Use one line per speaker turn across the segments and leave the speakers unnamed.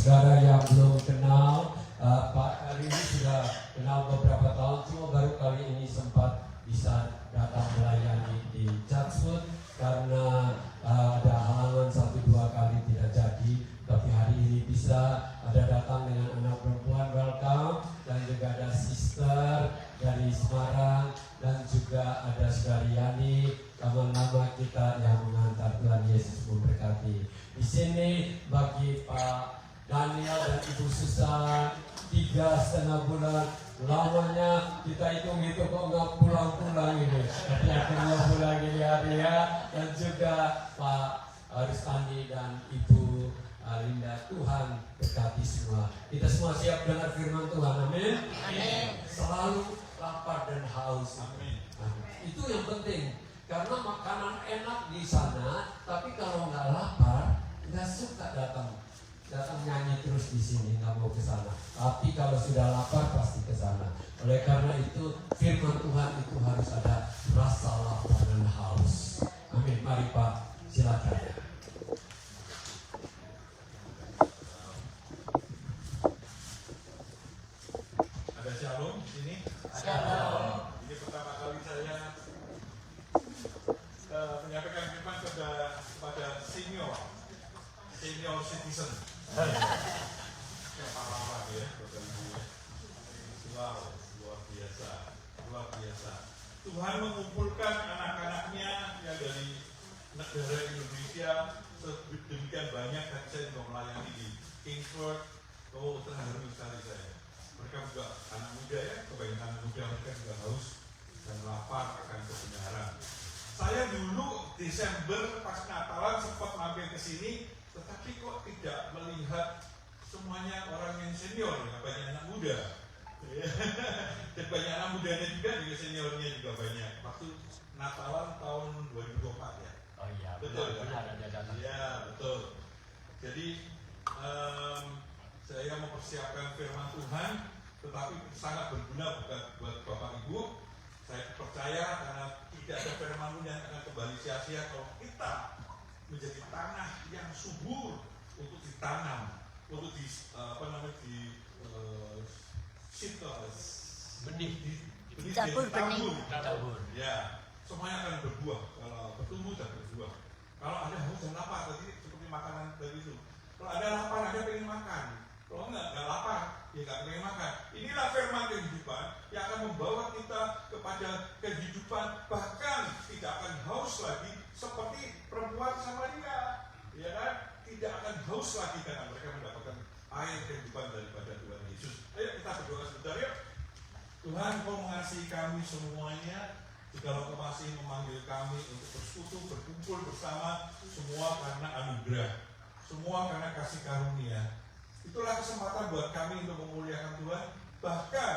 saudara yang belum kenal, Pak kali ini sudah kenal beberapa tahun, cuma baru kali ini sempat bisa datang melayani di Chatswood karena ada halangan 1-2 kali tidak jadi, tapi hari ini bisa ada datang dengan anak perempuan, welcome, dan juga ada sister dari Semarang dan juga ada saudari Yani, nama-nama kita yang mengantar. Tuhan Yesus memberkati. Di sini bagi Pak Daniel dan Ibu Susan 3,5 bulan lamanya kita hitung-hitung kok nggak pulang-pulang ini, tapi akhirnya pulang ini hari ya. Dan juga Pak Rustandi dan Ibu Linda, Tuhan berkati semua. Kita semua siap dengar firman Tuhan, amin.
Amin.
Selalu lapar dan haus, amin. Itu yang penting, karena makanan enak di sana, tapi kalau nggak lapar nggak suka datang nyanyi terus di sini, nggak mau ke sana. Tapi kalau sudah lapar pasti ke sana. Oleh karena itu firman Tuhan itu harus ada rasa lapar dan haus. Amin. Mari Pak, silakan.
Ada shalom di sini.
Shalom.
Ini pertama kali saya menyampaikan firman kepada senior citizen. Apa ya, Bapak Ibu ya. Wow, luar biasa. Tuhan mengumpulkan anak-anaknya yang dari negara Indonesia sedemikian banyak, dan saya juga melayani di Kingsford. Oh, terharu sekali saya. Mereka juga anak muda ya, kebanyakan anak muda mereka juga haus dan lapar akan kebenaran. Saya dulu Desember pas Natalan sempat mampir ke sini, tetapi kok tidak melihat semuanya orang yang senior, ya, banyak anak muda. Dan banyak anak mudanya juga seniornya juga banyak. Waktu Natalan tahun 2024 ya.
Oh iya,
betul
benar ada data.
Iya, betul. Jadi saya mempersiapkan firman Tuhan, tetapi sangat berguna buat Bapak Ibu. Saya percaya karena tidak ada firman Tuhan yang akan kembali sia-sia kalau kita menjadi tanah yang subur untuk ditanam, untuk
Ditabur benih.
Ya, semuanya akan berbuah kalau bertumbuh dan berbuah. Kalau ada haus dan lapar, tadi seperti makanan tadi itu. Kalau ada lapar, ada pengen makan. Kalau enggak lapar, ya enggak pengen makan. Inilah firman kehidupan yang akan membawa kita kepada kehidupan, bahkan tidak akan haus lagi seperti perempuan Samaria, ya kan? Tidak akan haus lagi karena mereka mendapatkan air kehidupan daripada Tuhan Yesus. Ayo kita berdoa sebentar yuk. Tuhan, Kau mengasihi kami semuanya. Jikalau Kau masih memanggil kami untuk bersekutu, berkumpul bersama, semua karena anugerah, semua karena kasih karunia. Itulah kesempatan buat kami untuk memuliakan Tuhan. Bahkan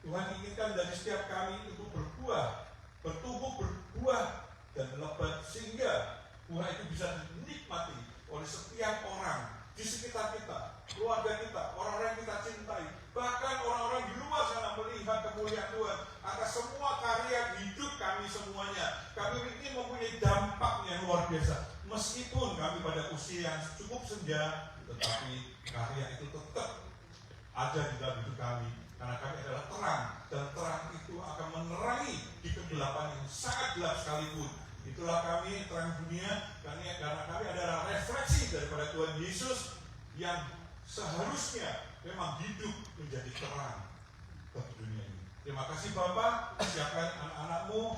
Tuhan inginkan dari setiap kami untuk berbuah, bertumbuh, berbuah dan lebat, sehingga buah itu bisa dinikmati oleh setiap orang di sekitar kita, keluarga kita, orang-orang yang kita cintai, bahkan orang-orang di luar sana melihat kemuliaan Tuhan atas semua karya hidup kami semuanya. Kami ini mempunyai dampak yang luar biasa. Meskipun kami pada usia yang cukup senja, tetapi karya itu tetap ada di dalam hidup kami, karena kami adalah terang, dan terang itu akan menerangi di kegelapan yang sangat gelap sekalipun. Itulah kami, terang dunia, karena kami adalah refleksi daripada Tuhan Yesus yang seharusnya memang hidup menjadi terang bagi dunia ini. Terima kasih Bapak, siapkan anak-anakmu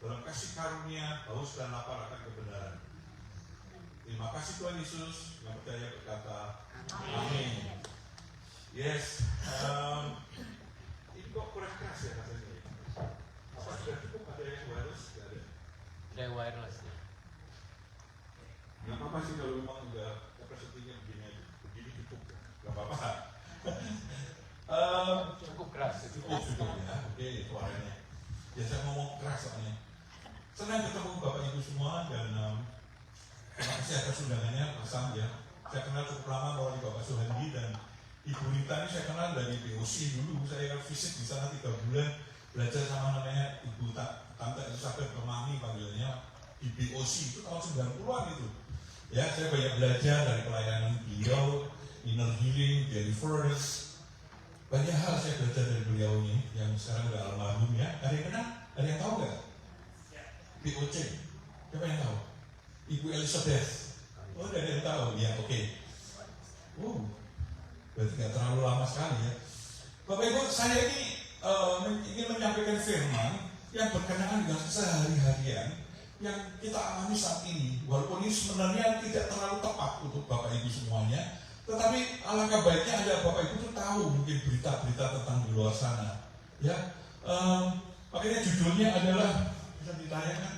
dalam kasih karunia, haus dan lapar akan kebenaran. Terima kasih Tuhan Yesus, yang percaya berkata amin. Yes, ini kok kurang keras ya katanya. Apa sudah cukup, ada yang wireless? Tidak ada.
Ada wireless ya.
Gak apa-apa sih kalau memang udah kapasitinya begini cukup, gak apa-apa.
Cukup keras.
Cukup ya, oke suaranya. Biasa ngomong keras soalnya. Senang ketemu Bapak Ibu semua, dan terima kasih atas undangannya, Mas Sam ya. Saya kenal cukup lama melalui Bapak Suhandi, dan Ibu Rita ini saya kenal dari BOC dulu. Saya visit di sana 3 bulan, belajar sama namanya Ibu Tante Elizabeth Pemani panggilnya di BOC itu tahun 90-an itu. Ya, saya banyak belajar dari pelayanan beliau, Jennifer. Banyak hal saya belajar dari beliau ini yang sekarang udah almarhum ya. Ada yang kenal? Ada yang tahu nggak? POC. Siapa yang tahu? Ibu Elizabeth. Oh, ada yang tahu? Ya, oke. Berarti nggak terlalu lama sekali ya. Bapak Ibu, saya ini ingin menyampaikan firman yang berkenaan dengan sehari-harian yang kita alami saat ini. Walaupun ini sebenarnya tidak terlalu tepat untuk Bapak Ibu semuanya, tetapi alangkah baiknya adalah Bapak Ibu itu tahu mungkin berita-berita tentang di luar sana. Ya, makanya judulnya adalah bisa ditayangkan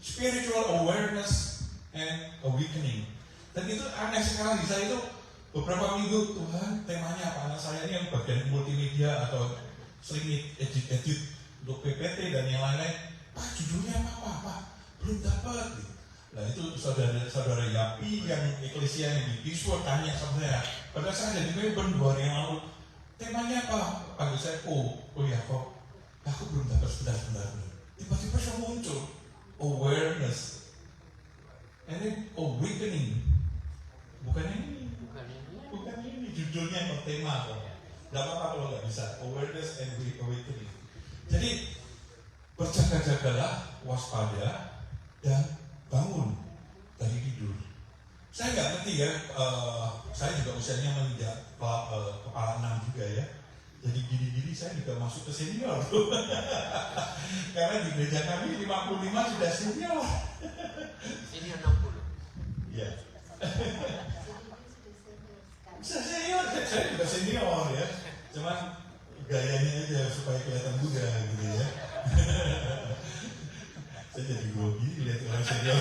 Spiritual Awareness and Awakening. Dan itu aneh sekali. Saya itu beberapa minggu, Tuhan temanya apa? Anak saya ini yang bagian multimedia atau sering edit untuk PPT dan yang lain-lain. Pak, judulnya apa? Pak, belum dapat. Nah itu saudara Yapi yang eklesia yang di Kiswar tanya sama saya. Pada saat jadi Melbourne 2 hari yang lalu, temanya apa? Panggil saya, oh ya kok, aku belum dapat sebentar. Tiba-tiba saya muncul awareness, and awakening. Bukan ini judulnya atau tema kok. Gak apa-apa kalau nggak bisa. Awareness and awakening. Jadi berjaga-jagalah, waspada, dan bangun dari tidur. Saya nggak ngerti ya. Saya juga usianya menginjak kepala 6 juga ya. Jadi gini-gini saya juga masuk ke senior tuh. Karena di gereja kami 55 sudah senior.
Sini 60.
Iya. Senior, saya juga senior ya. Cuman gayanya aja supaya kelihatan muda gitu ya. Saya jadi grogi lihat orang senior.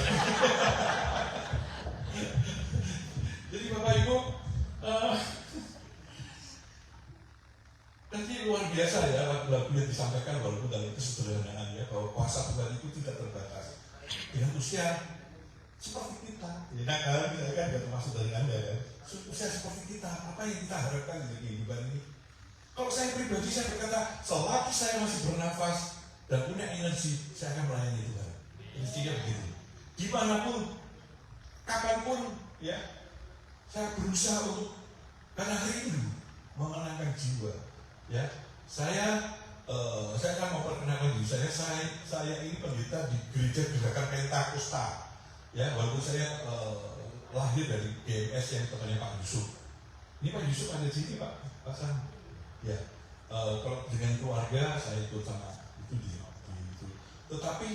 Jadi Bapak Ibu, tadi luar biasa ya lagu-lagu yang disampaikan walaupun dalam kesederhanaan ya, bahwa kuasa Tuhan itu tidak terbatas. Dengan usia seperti kita, ya kan kita kan nggak termasuk dari Anda kan. Usia seperti kita, apa yang kita harapkan dari kehidupan ini? Kalau saya pribadi saya berkata, selagi saya masih bernafas dan punya energi, saya akan melayani Tuhan. Intinya begitu. Dimanapun, kapanpun, ya, saya berusaha untuk karena rindu mengenangkan jiwa. Ya, saya akan memperkenalkan diri saya ini pendeta di gereja Gerakan Pentakosta. Ya, walaupun saya lahir dari GMS yang tempatnya Pak Yusuf. Ini Pak Yusuf ada di sini Pak Sam. Ya, kalau dengan keluarga saya ikut sama itu di itu. Tetapi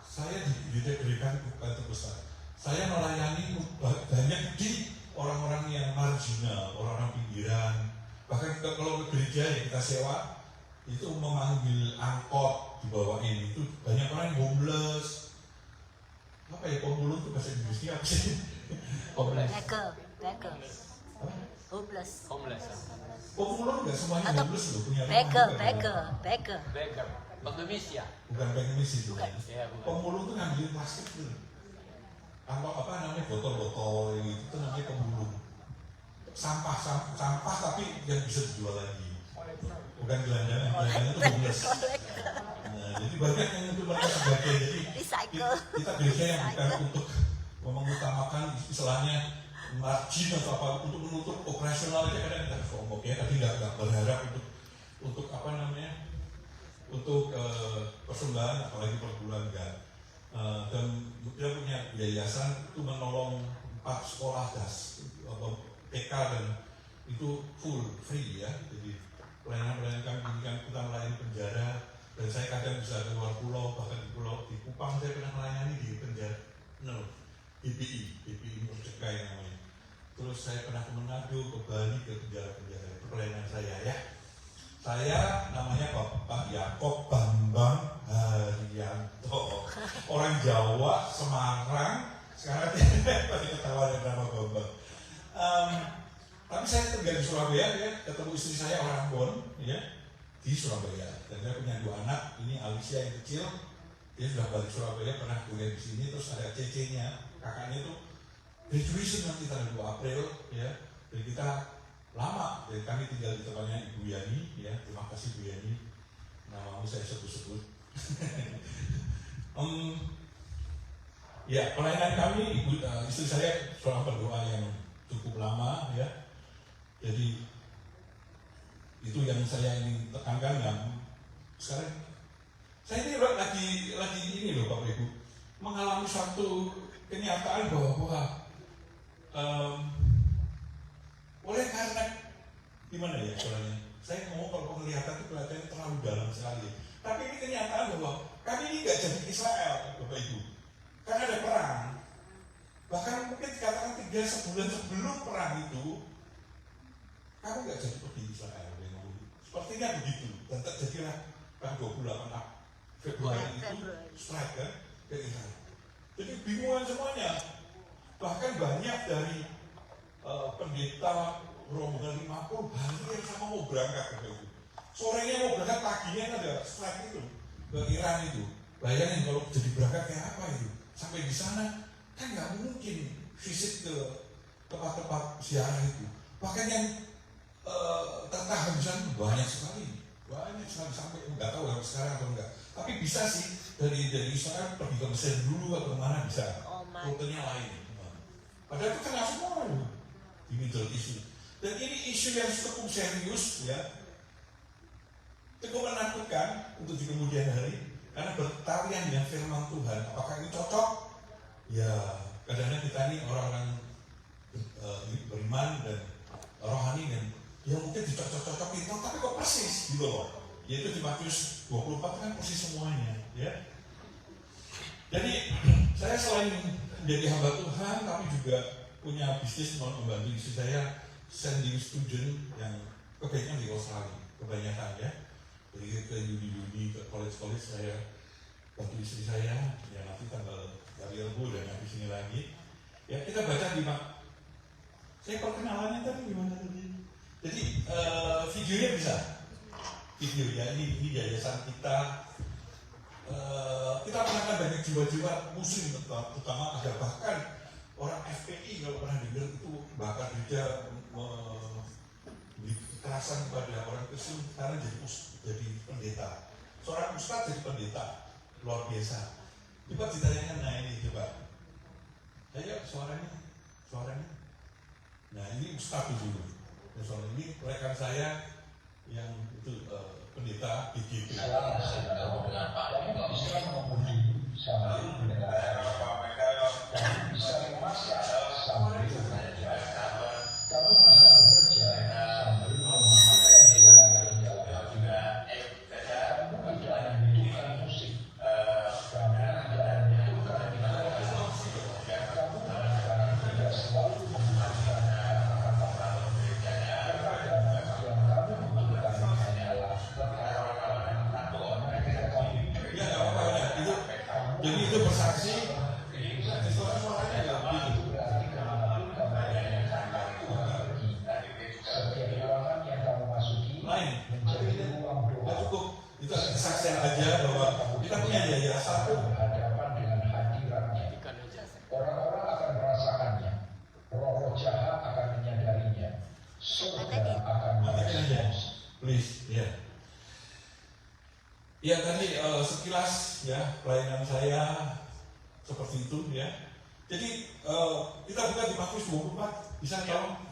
saya di gereja Gerakan Pentakosta. Saya melayani banyak di orang-orang yang marginal, orang-orang pinggiran. Bahkan kalau ke gereja yang kita sewa itu memanggil angkot dibawain itu banyak orang yang homeless. Apa ya pemulung itu bahasa Inggrisnya apa sih?
Homeless.
Beggar. Homeless.
Pemulung nggak semuanya homeless loh, punya rumah.
Beggar.
Pengemis ya?
Bukan pengemis itu.
Ya, bukan.
Pemulung tuh ngambilin plastik tuh. Apa namanya botol-botol itu tuh namanya pemulung. Sampah tapi yang bisa dijual lagi. Bukan gelandangan itu homeless. Nah, jadi banyak yang itu mereka sebagai jadi kita gereja yang bukan untuk mengutamakan istilahnya margin atau apa untuk menutup operasional aja kadang kita sombong ya, tapi nggak berharap untuk apa namanya untuk persembahan apalagi per bulan enggak. Dan dia punya yayasan itu menolong 4 sekolah das atau TK dan itu full free ya. Jadi pelayanan kami ini kan kita melayani penjara dan saya kadang bisa keluar pulau, bahkan di Kupang saya pernah melayani di penjara DPI Merdeka yang namanya. Terus saya pernah ke Manado, ke Bali, ke penjara-penjara. Itu pelayanan saya ya. Saya namanya Bapak Yakob Bambang Haryanto, orang Jawa, Semarang. Sekarang tadi ketawa dengan nama Bambang. Tapi saya tinggal di Surabaya, ya, ketemu istri saya orang Ambon, ya, di Surabaya. Dan saya punya 2 anak. Ini Alicia yang kecil, dia sudah balik Surabaya, pernah kuliah di sini. Terus ada Cece-nya, kakaknya itu graduation nanti tanggal 2 April, ya. Dan kita lama, jadi kami tinggal di tempatnya Ibu Yani, ya. Terima kasih Bu Yani. Namamu saya sebut-sebut. Ya, pelayanan kami, istri saya seorang pendoa yang cukup lama, ya. Jadi kenyataan bahwa oleh karena gimana ya soalnya saya ngomong kalau penglihatan itu kelihatannya terlalu dalam sekali, tapi ini kenyataan bahwa kami ini nggak jadi Israel, Bapak Ibu, karena ada perang. Bahkan mungkin dikatakan 3 sebulan sebelum perang itu kamu nggak jadi pergi Israel, sepertinya begitu, dan terjadilah tanggal 28 Februari itu strike kan ke Israel. Jadi bingungan semuanya, bahkan banyak dari pendeta rombongan 50 hampir sama mau berangkat ke itu. Sorenya mau berangkat, paginya kan ada strike itu ke Iran itu. Bayangin kalau jadi berangkat kayak apa itu. Sampai di sana kan nggak mungkin visit ke tempat-tempat ziarah itu. Bahkan yang tertahan di sana banyak sekali sampai nggak tahu sampai sekarang atau enggak. Tapi bisa sih dari Israel pergi ke Mesir dulu atau mana bisa. Rutenya lain. Padahal itu kan semua di Middle East. Dan ini isu yang cukup serius ya, cukup menakutkan untuk di kemudian hari, karena bertalian dengan firman Tuhan. Apakah ini cocok? Ya kadang-kadang kita ini orang-orang beriman dan rohani dan ya mungkin dicocok-cocokin, tapi kok persis gitu loh. Yaitu di Matius 24 kan persis semuanya ya. Jadi saya selain menjadi hamba Tuhan, tapi juga punya bisnis membantu istri saya sending student yang kebanyakan di Australia, kebanyakan ya. Jadi ke uni ke college saya bantu istri saya, ya nanti tanggal dari Rabu dan habis ini lagi. Ya kita baca di saya perkenalannya tadi gimana tadi? Jadi videonya bisa, video ya ini yayasan kita. Kita menekan banyak jiwa-jiwa muslim, terutama ada bahkan orang FPI kalau pernah dengar itu bahkan dia memberi kekerasan kepada orang Kristen karena jadi pendeta. Seorang ustadz jadi pendeta, luar biasa. Coba ditanyakan, nah ini coba. Ayo suaranya. Nah ini ustadz dulu. Dan soal ini rekan saya yang itu pendeta BGP.
Saya masih tahu dengan Pak, tapi nggak bisa mengemudi sambil mendengar dan bisa memasak sambil belajar. Kamu bisa bekerja sambil memakai dengan kerja juga. Kamu tidak membutuhkan musik. Kamu tidak membutuhkan informasi. Kamu tidak selalu membutuhkan kata-kata. Yang kamu membutuhkan hanyalah
Ya nggak apa-apa ya, itu jadi itu bersaksi. Suaranya nggak begitu.
Setiap ruangan yang kamu masuki
Lain,
menjadi ruang
nggak
doa.
cukup. Itu ada kesaksian aja bahwa kita punya yayasan.
Berhadapan dengan hadiratnya.
Ikan aja.
Orang-orang akan merasakannya. Roh-roh jahat akan menyadarinya. Surga akan merespons.
Please, ya. Ya tadi sekilas ya pelayanan saya seperti itu ya. Jadi kita buka di Matius 24, bisa tolong?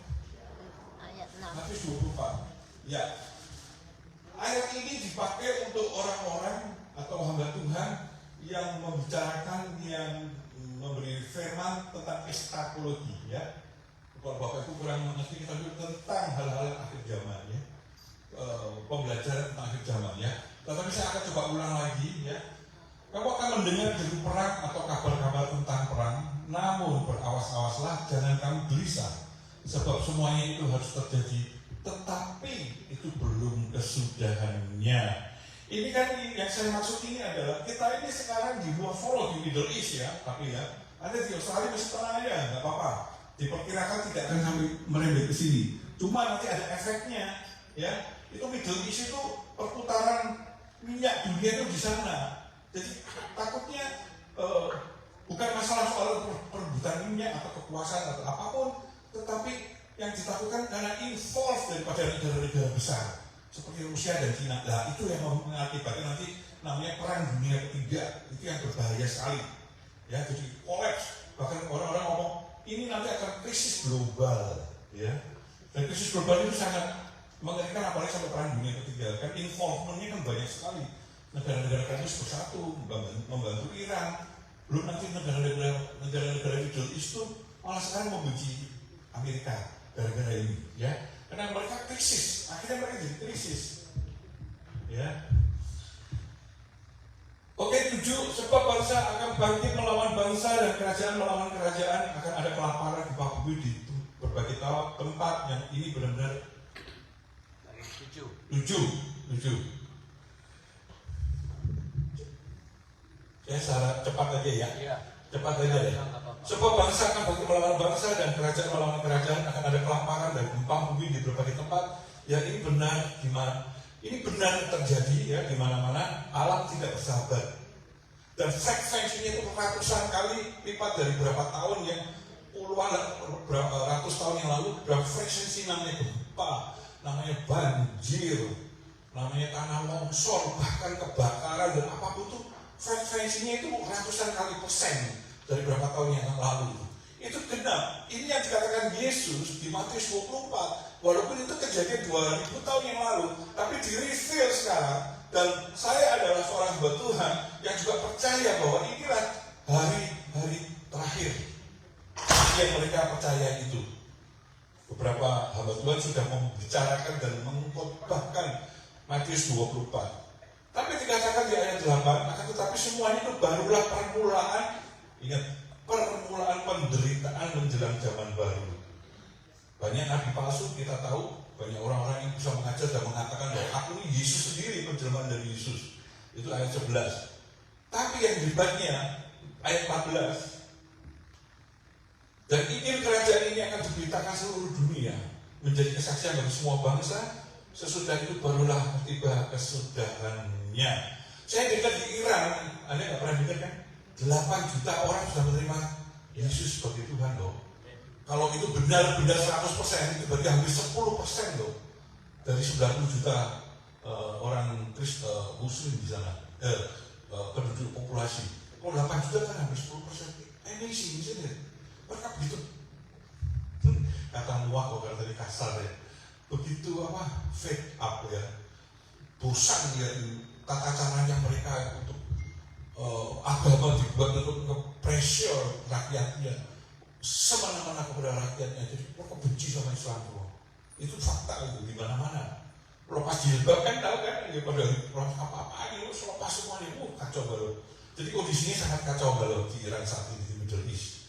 Ayat 6.
Matius 24. Ya. Ayat ini dipakai untuk orang-orang atau hamba Tuhan yang membicarakan, yang memberi firman tentang eskatologi ya. Kalau Bapak Ibu kurang mengerti, kita dulu tentang hal-hal akhir zaman ya. Pembelajaran tentang akhir zaman ya. Tetapi saya akan coba ulang lagi ya. Kamu akan mendengar deru perang atau kabar-kabar tentang perang, namun berawas-awaslah, jangan kamu gelisah, sebab semuanya itu harus terjadi, tetapi itu belum kesudahannya. Ini kan yang saya maksud ini adalah kita ini sekarang di luar follow di Middle East ya, tapi ya ada di Australia masih tenang aja, nggak apa-apa. Diperkirakan tidak akan sampai merembet ke sini. Cuma nanti ada efeknya ya. Itu Middle East itu perputaran minyak dunia itu di sana. Jadi takutnya bukan masalah soal perebutan minyak atau kekuasaan atau apapun, tetapi yang ditakutkan karena involve daripada negara-negara besar seperti Rusia dan China. Nah, itu yang mengakibatkan nanti namanya perang dunia ketiga, itu yang berbahaya sekali. Ya, jadi kolaps. Bahkan orang-orang ngomong ini nanti akan krisis global, ya. Dan krisis global itu sangat mengerikan, apalagi sampai perang dunia ketiga. Kan involvementnya kan banyak sekali. Negara-negara kan itu bersatu membantu Iran Belum nanti negara-negara Middle East itu malah sekarang membenci Amerika gara-gara ini, ya. Karena mereka krisis, akhirnya mereka jadi krisis, ya. Oke, 7, sebab bangsa akan bangkit melawan bangsa dan kerajaan melawan kerajaan, akan ada kelaparan di muka bumi di berbagai tempat yang ini benar-benar 7. Ya, secara cepat aja ya.
Iya.
Cepat aja ya. Sebab bangsa akan bangkit melawan bangsa dan kerajaan melawan kerajaan, akan ada kelaparan dan gempa bumi di berbagai tempat. Ya, ini benar ini benar terjadi ya di mana-mana. Alam tidak bersahabat. Dan frekuensinya itu ratusan kali lipat dari berapa tahun yang puluhan berapa ratus tahun yang lalu. Berapa frekuensi namanya gempa, namanya banjir, namanya tanah longsor, bahkan kebakaran dan apapun itu frekuensinya itu ratusan kali persen dari berapa tahun yang lalu. Itu genap. Ini yang dikatakan Yesus di Matius 24. Walaupun itu kejadian 2000 tahun yang lalu, tapi di reveal sekarang. Dan saya adalah seorang hamba Tuhan yang juga percaya bahwa inilah hari-hari terakhir yang mereka percaya itu. Beberapa hamba Tuhan sudah membicarakan dan mengkhotbahkan Matius 24. Tapi dikatakan di ayat 8, akan tetapi semuanya itu barulah permulaan, ingat, permulaan penderitaan menjelang zaman baru. Banyak nabi palsu kita tahu, banyak orang-orang yang bisa mengajar dan mengatakan bahwa aku ini Yesus sendiri, penjelmaan dari Yesus. Itu ayat 11. Tapi yang hebatnya, ayat 14. Dan Injil kerajaan ini akan diberitakan seluruh dunia, menjadi kesaksian bagi semua bangsa. Sesudah itu barulah tiba kesudahannya. Saya dengar di Iran, Anda nggak pernah dengar kan? 8 juta orang sudah menerima Yesus sebagai Tuhan loh. Kalau itu benar-benar 100%, itu berarti hampir 10% loh dari 90 juta orang Muslim di sana, penduduk populasi. Kalau 8 juta kan hampir 10%. Amazing, isn't it? Mereka begitu, kata muak kalau tadi kasar ya, begitu fake up ya, bosan ya tata caranya mereka untuk agama dibuat untuk nge-pressure rakyatnya semena-mena kepada rakyatnya. Jadi mereka benci sama Islam tuh. Itu fakta itu di mana-mana. Lepas jilbab kan tahu kan, ya pada apa-apa ini lepas semuanya, kacau balau. Jadi kondisinya sangat kacau balau di Iran saat ini, di Middle East.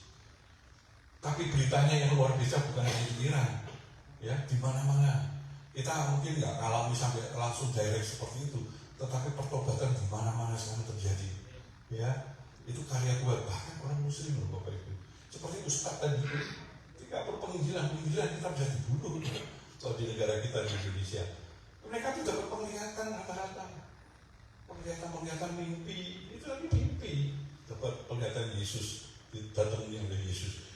Tapi beritanya yang luar biasa bukan hanya di Iran, ya di mana-mana. Kita mungkin nggak alami sampai langsung direct seperti itu, tetapi pertobatan di mana-mana sekarang terjadi. Ya, itu karya Tuhan. Bahkan orang Muslim loh Bapak Ibu. Seperti Ustaz tadi, tidak perlu penginjilan kita bisa dibunuh kalau di negara kita di Indonesia. Mereka itu dapat penglihatan rata-rata, penglihatan mimpi, itu lagi mimpi, dapat penglihatan Yesus, datangnya oleh Yesus.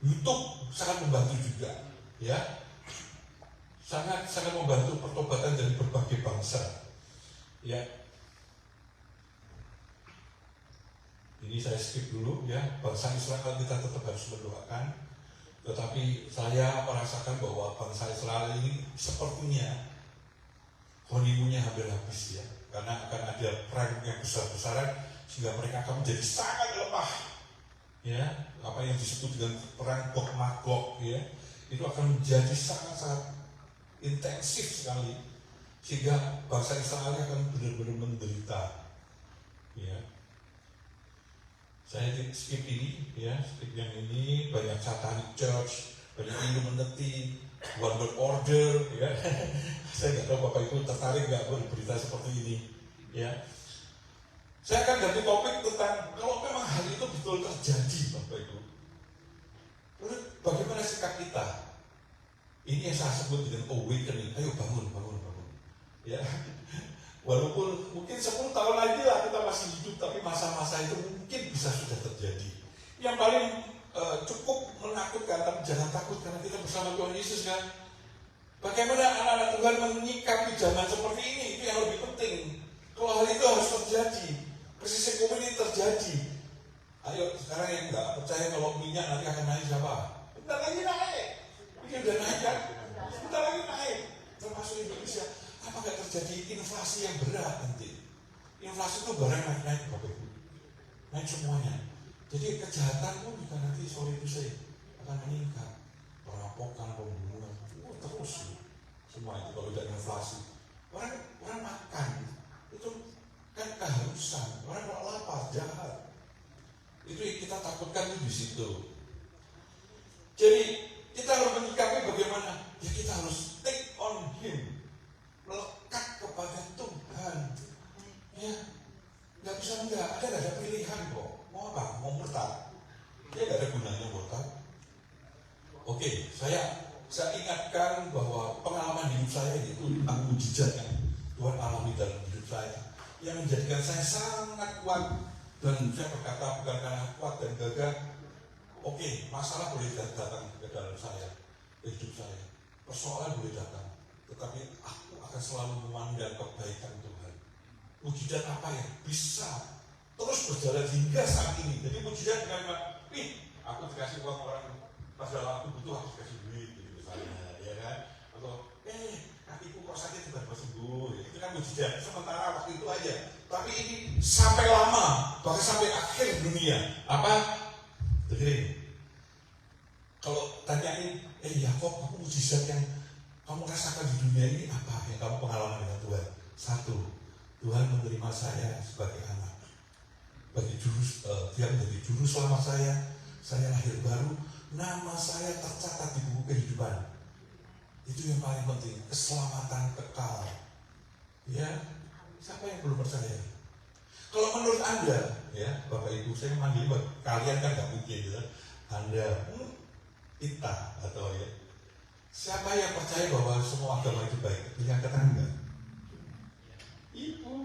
YouTube sangat membantu juga, ya, sangat membantu pertobatan dari berbagai bangsa, ya. Ini saya skip dulu ya, bangsa Israel kita tetap harus mendoakan. Tetapi saya merasakan bahwa bangsa Israel ini sepertinya honeymoonnya hampir habis ya. Karena akan ada perang yang besar-besaran sehingga mereka akan menjadi sangat lemah. Ya, apa yang disebut dengan perang Gog Magog ya, itu akan menjadi sangat-sangat intensif sekali. Sehingga bangsa Israel akan benar-benar menderita. Ya. Saya skip ini, ya, skip yang ini, banyak satanic church, banyak Illuminati, One World Order, ya. Saya nggak tahu Bapak Ibu tertarik nggak berita seperti ini, ya. Saya akan ganti topik tentang kalau memang hal itu betul terjadi, Bapak Ibu. Lalu bagaimana sikap kita? Ini yang saya sebut dengan awakening. Ayo bangun. Ya. Walaupun mungkin 10 tahun lagi lah kita masih hidup, tapi masa-masa itu mungkin bisa sudah terjadi. Yang paling cukup menakutkan, tapi jangan takut karena kita bersama Tuhan Yesus kan. Bagaimana anak-anak Tuhan menyikapi zaman seperti ini, itu yang lebih penting. Kalau hal itu harus terjadi, krisis ekonomi ini terjadi. Ayo sekarang yang nggak percaya kalau minyak nanti akan naik siapa? Bentar lagi naik. Ini udah naik kan? Bentar lagi naik. Termasuk Indonesia. Apa nggak terjadi inflasi yang berat nanti? Inflasi itu barang naik-naik Bapak Ibu. Naik semuanya. Jadi kejahatan pun juga nanti sore itu saya akan meningkat. Perampokan, pembunuhan, terus semua itu kalau tidak inflasi. Orang makan itu kan keharusan. Orang kalau lapar jahat. Itu yang kita takutkan itu di situ. Jadi kita harus menyikapi bagaimana? Ya kita harus take on Him, melekat kepada Tuhan. Ya, nggak bisa enggak. Ada pilihan kok. Mau apa? Mau murtad? Ya nggak ada gunanya murtad. Oke, saya ingatkan bahwa pengalaman hidup saya itu tentang mujizat yang Tuhan alami dalam hidup saya, yang menjadikan saya sangat kuat. Dan saya berkata bukan karena kuat dan gagah. Oke, masalah boleh datang ke dalam saya, ke hidup saya. Persoalan boleh datang, tetapi aku akan selalu memandang kebaikan Tuhan. Mujizat apa yang bisa terus berjalan hingga saat ini. Jadi mujizat bukan aku dikasih uang orang pas dalam aku butuh, aku dikasih duit gitu misalnya, ya kan? Atau kakiku kok sakit tiba-tiba sembuh, ya. Itu kan mujizat sementara waktu itu aja. Tapi ini sampai lama, bahkan sampai akhir dunia. Apa? Dengerin. Kalau tanyain, Yakob, kamu mujizat yang kamu rasakan di dunia ini apa yang kamu pengalaman dengan Tuhan? Satu, Tuhan menerima saya sebagai anak. Dia menjadi juru selamat saya lahir baru, nama saya tercatat di buku kehidupan. Itu yang paling penting, keselamatan kekal. Ya, siapa yang belum percaya? Kalau menurut Anda, ya Bapak Ibu, saya manggil kalian kan nggak mungkin, ya. Anda, kita atau ya, siapa yang percaya bahwa semua agama itu baik? Punya tetangga. Ibu,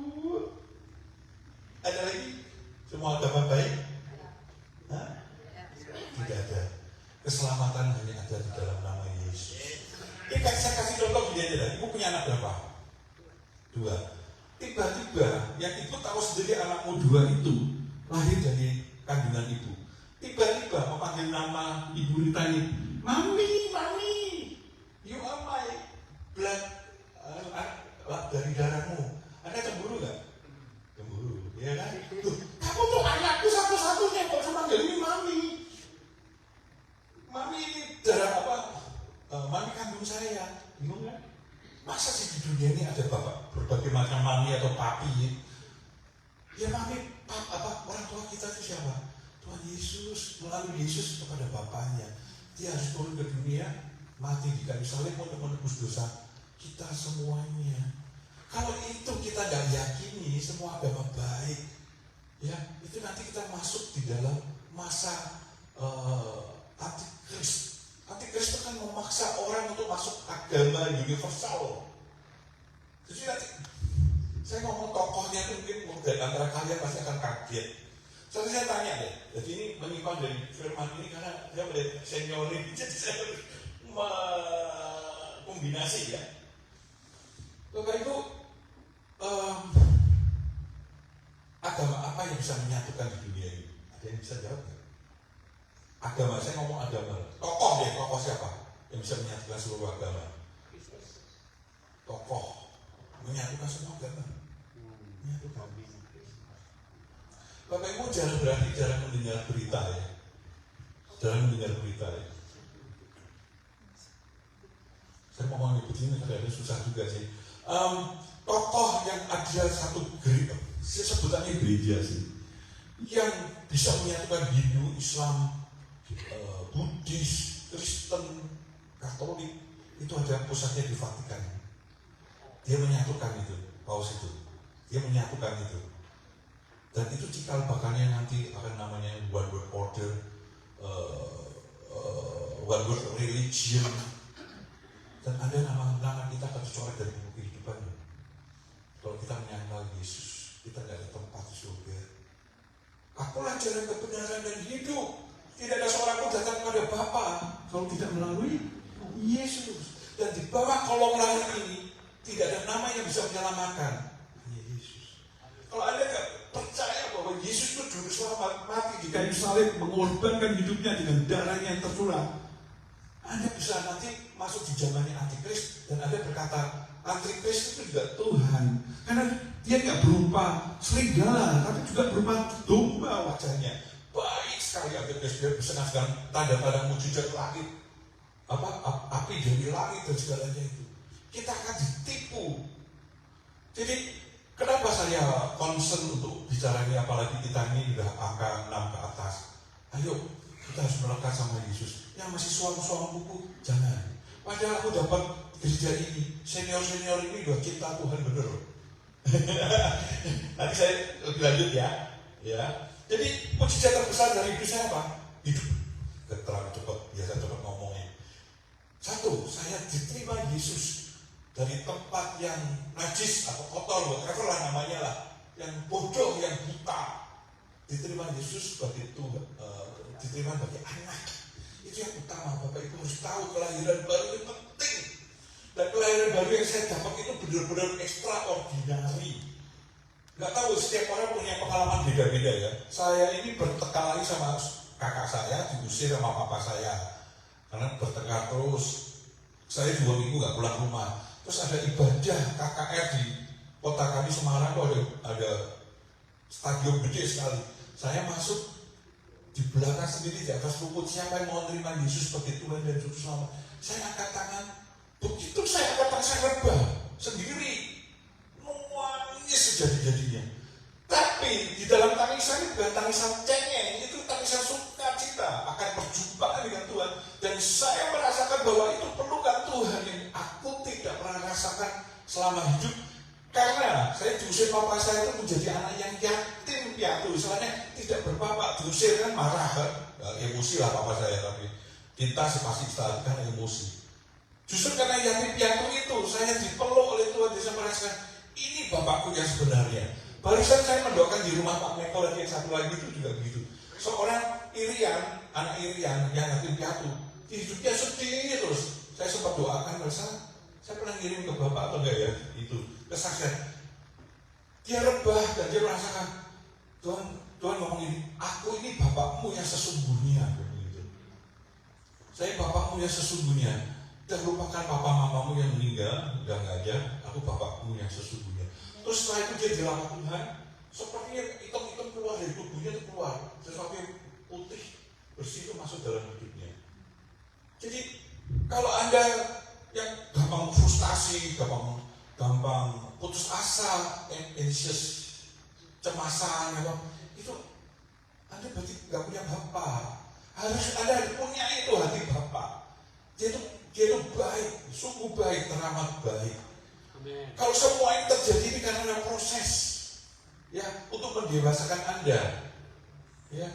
ada lagi? Semua agama baik? Hah? Tidak ada. Keselamatan hanya ada di dalam nama Yesus. Saya kasih contoh gini aja. Ibu punya anak berapa? 2. Tiba-tiba yang ibu tahu sendiri anakmu 2 itu lahir dari kandungan ibu. Tiba-tiba memanggil nama ibu Rita ini, Mami, you are my blood, dari darahmu. Anda cemburu nggak? Cemburu, ya kan? Kamu tuh anakku satu-satunya kok cuma manggil ini Mami. Mami ini darah apa? Mami kandung saya, bingung kan? Masa sih di dunia ini ada berbagai macam mami atau papi? Ya mami, orang tua kita itu siapa? Tuhan Yesus, melalui Yesus kepada Bapaknya. Dia harus turun ke dunia, mati di kayu salib untuk menebus dosa kita semuanya. Kalau itu kita nggak yakini semua agama baik, ya itu nanti kita masuk di dalam masa antikris. Antikris itu kan memaksa orang untuk masuk agama universal. Jadi nanti saya ngomong tokohnya itu mungkin dari antara kalian pasti akan kaget. Saya tanya deh, jadi ini menyimpang dari firman ini karena dia melihat seniorin, jadi saya kombinasi ya. Bapak Ibu, agama apa yang bisa menyatukan di dunia ini? Ada yang bisa jawab nggak? Agama, saya ngomong agama. Tokoh siapa yang bisa menyatukan seluruh agama? Tokoh menyatukan semua agama. Menyatukan. Bapak Ibu jarang mendengar berita ya. Jarang mendengar berita ya. Saya mau ngomong begini kadang-kadang susah juga sih. Tokoh yang ada satu gereja, sebutannya gereja sih, yang bisa menyatukan Hindu, Islam, Buddhis, Kristen, Katolik, itu ada pusatnya di Vatikan. Dia menyatukan itu, Paus itu. Dia menyatukan itu. Dan itu cikal bakalnya nanti akan namanya One World Order, One World Religion. Dan ada nama-nama kita akan dicoret dari buku kehidupan. Kalau kita menyangkal Yesus, kita tidak ada tempat di surga. Akulah jalan kebenaran dan hidup. Tidak ada seorang pun datang kepada Bapa kalau tidak melalui Yesus. Dan di bawah kolong langit ini tidak ada nama yang bisa menyelamatkan, hanya Yesus. Kalau Anda tidak percaya bahwa Yesus itu juru selamat, mati di kayu salib, mengorbankan hidupnya dengan darahnya yang tercurah, Anda bisa nanti masuk di zamannya antikris dan Anda berkata antikris itu juga Tuhan, karena dia nggak berupa serigala tapi juga berupa domba wajahnya. Baik sekali antikris, dia bersenang-senang tanda-tanda mujizat langit, api dari langit dan segalanya itu. Kita akan ditipu. Jadi kenapa saya concern untuk bicara ini, apalagi kita ini udah angka 6 ke atas. Ayo kita harus melekat sama Yesus. Yang masih suam-suam buku, jangan. Padahal aku dapat gereja ini, senior-senior ini udah cinta Tuhan bener. Nanti saya lebih lanjut ya. Jadi mujizat terbesar dari hidup saya apa? Hidup. Terlalu cepat, biasa cepat ngomongnya. Satu, saya diterima Yesus dari tempat yang najis atau kotor, whatever lah namanya lah, yang bodoh, yang buta. Diterima Yesus sebagai Tuhan, diterima sebagai anak. Itu yang utama. Bapak Ibu harus tahu kelahiran baru itu penting. Dan kelahiran baru yang saya dapat itu benar-benar extraordinary. Gak tahu, setiap orang punya pengalaman beda-beda ya. Saya ini bertengkar sama kakak saya, diusir sama papa saya. Karena bertengkar terus. Saya 2 minggu gak pulang rumah. Terus ada ibadah KKR di kota kami Semarang, ada stadion gede sekali. Saya masuk di belakang sendiri di atas rumput, siapa yang mau menerima Yesus sebagai Tuhan dan Juru Selamat? Saya angkat tangan. Begitu saya angkat tangan, saya rebah sendiri, nangis sejadi-jadinya. Tapi di dalam tangisan itu bukan tangisan cengeng, itu tangisan sukacita akan perjumpaan dengan Tuhan. Dan saya merasakan bahwa itu pelukan Tuhan yang aku tidak pernah rasakan selama hidup. Karena saya diusir papa saya itu menjadi anak yang yatim piatu, istilahnya tidak berbapak, diusir kan marah kan, emosi lah papa saya, tapi kita pasti kan emosi. Justru karena yatim piatu itu saya dipeluk oleh Tuhan, saya merasakan ini bapakku yang sebenarnya. Barusan saya mendoakan di rumah Pak Meko lagi yang satu lagi itu juga begitu. Seorang Irian, anak Irian yang yatim piatu, hidupnya sedih terus. Saya sempat doakan, saya pernah ngirim ke bapak atau enggak ya itu kesaksian. Dia rebah dan dia merasakan Tuhan ngomong ini, aku ini bapakmu yang sesungguhnya. Begitu. Saya bapakmu yang sesungguhnya. Dan lupakan papa mamamu yang meninggal, udah nggak ada. Aku bapakmu yang sesungguhnya. Terus setelah itu dia dirawat Tuhan, seperti yang hitam-hitam keluar dari tubuhnya itu keluar, sesuatu yang putih bersih itu masuk dalam hidupnya. Jadi kalau Anda yang gampang frustasi, gampang putus asa, anxious, cemasan, itu Anda berarti nggak punya Bapa. Harus Anda punya itu hati Bapa. Dia itu baik, sungguh baik, teramat baik.
Amen.
Kalau semua ini terjadi ini karena proses, ya, untuk mendewasakan Anda, ya.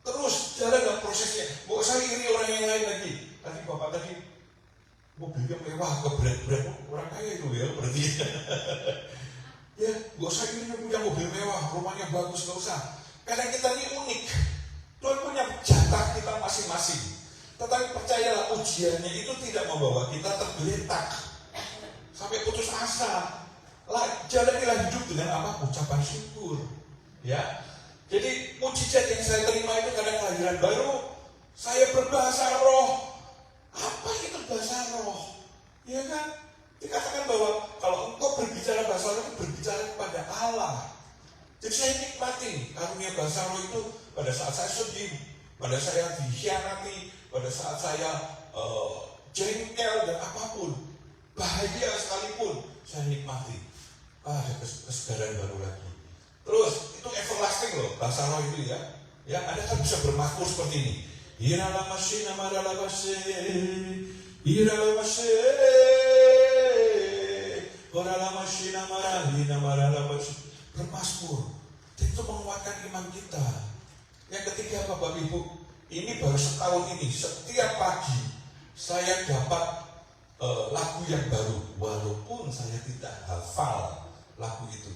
Terus jalan dalam prosesnya. Nggak usah iri orang yang lain lagi. Tadi bapak tadi mobilnya mewah, keberat-berat orang kaya itu ya berarti. Ya, nggak usah iri punya mobil mewah, rumahnya bagus, nggak usah. Karena kita ini unik. Tuhan punya jatah kita masing-masing. Tetapi percayalah, ujiannya itu tidak membawa kita tergeletak sampai putus asa. Jalanilah hidup dengan apa? Ucapan syukur. Ya. Jadi mujizat yang saya terima itu karena kelahiran baru. Saya berbahasa roh. Apa itu bahasa roh? Ya kan? Dikatakan bahwa kalau engkau berbicara bahasa roh, berbicara kepada Allah. Jadi saya nikmati karunia bahasa roh itu pada saat saya sedih, pada saya dikhianati, pada saat saya jengkel dan apapun, bahagia sekalipun, saya nikmati. Ada kesegaran baru lagi. Terus itu everlasting loh bahasa roh itu ya. Ya, Anda kan bisa bermakmur seperti ini. Iralamashe namaralabashe, iralamashe, oralamashe namaralabashe. Bermakmur. Itu menguatkan iman kita. Yang ketiga Bapak Ibu, ini baru setahun ini, setiap pagi saya dapat lagu yang baru, walaupun saya tidak hafal lagu itu,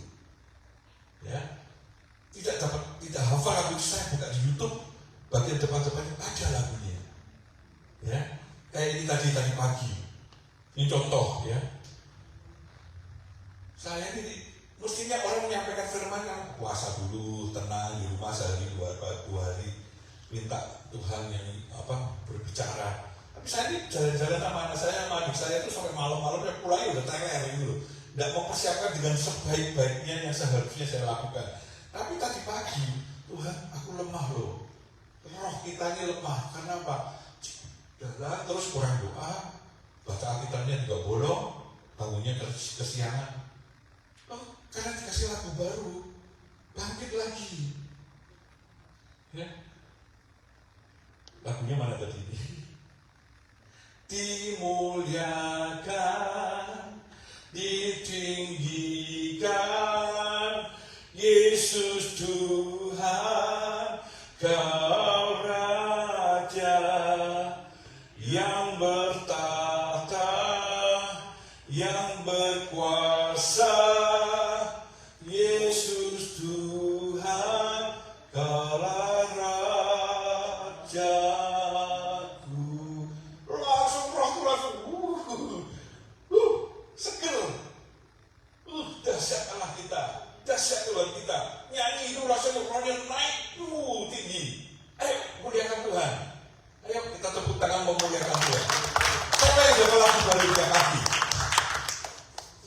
ya, tidak hafal lagu itu. Saya buka di YouTube, bagian depan-depan ada lagunya, ya, kayak ini tadi pagi, ini contoh, ya. Saya ini mestinya orang menyampaikan firman yang puasa dulu, tenang di rumah sehari 2 hari, minta Tuhan yang berbicara. Tapi saya ini jalan-jalan sama anak saya, sama adik saya itu sampai malam-malamnya pulangnya udah teler gitu loh. Tidak mempersiapkan dengan sebaik-baiknya yang seharusnya saya lakukan. Tapi tadi pagi, Tuhan, aku lemah loh. Roh kita ini lemah. Karena apa? Jalan terus kurang doa, baca Alkitabnya juga bolong, bangunnya kesiangan. Oh, karena dikasih lagu baru, bangkit lagi. Ya. Lagunya mana tadi? Dimuliakan, ditinggikan, Yesus Tuhan, Kau Raja yang bertata, yang berkuasa, Yesus Tuhan, Kaulah Rajaku. Langsung rohku langsung seger. Dahsyat Allah kita, dahsyat Tuhan kita. Nyanyi itu rasanya rohnya naik tinggi. Ayo muliakan Tuhan. Ayo kita tepuk tangan memuliakan Tuhan. Siapa yang dapat lagu baru tiap pagi?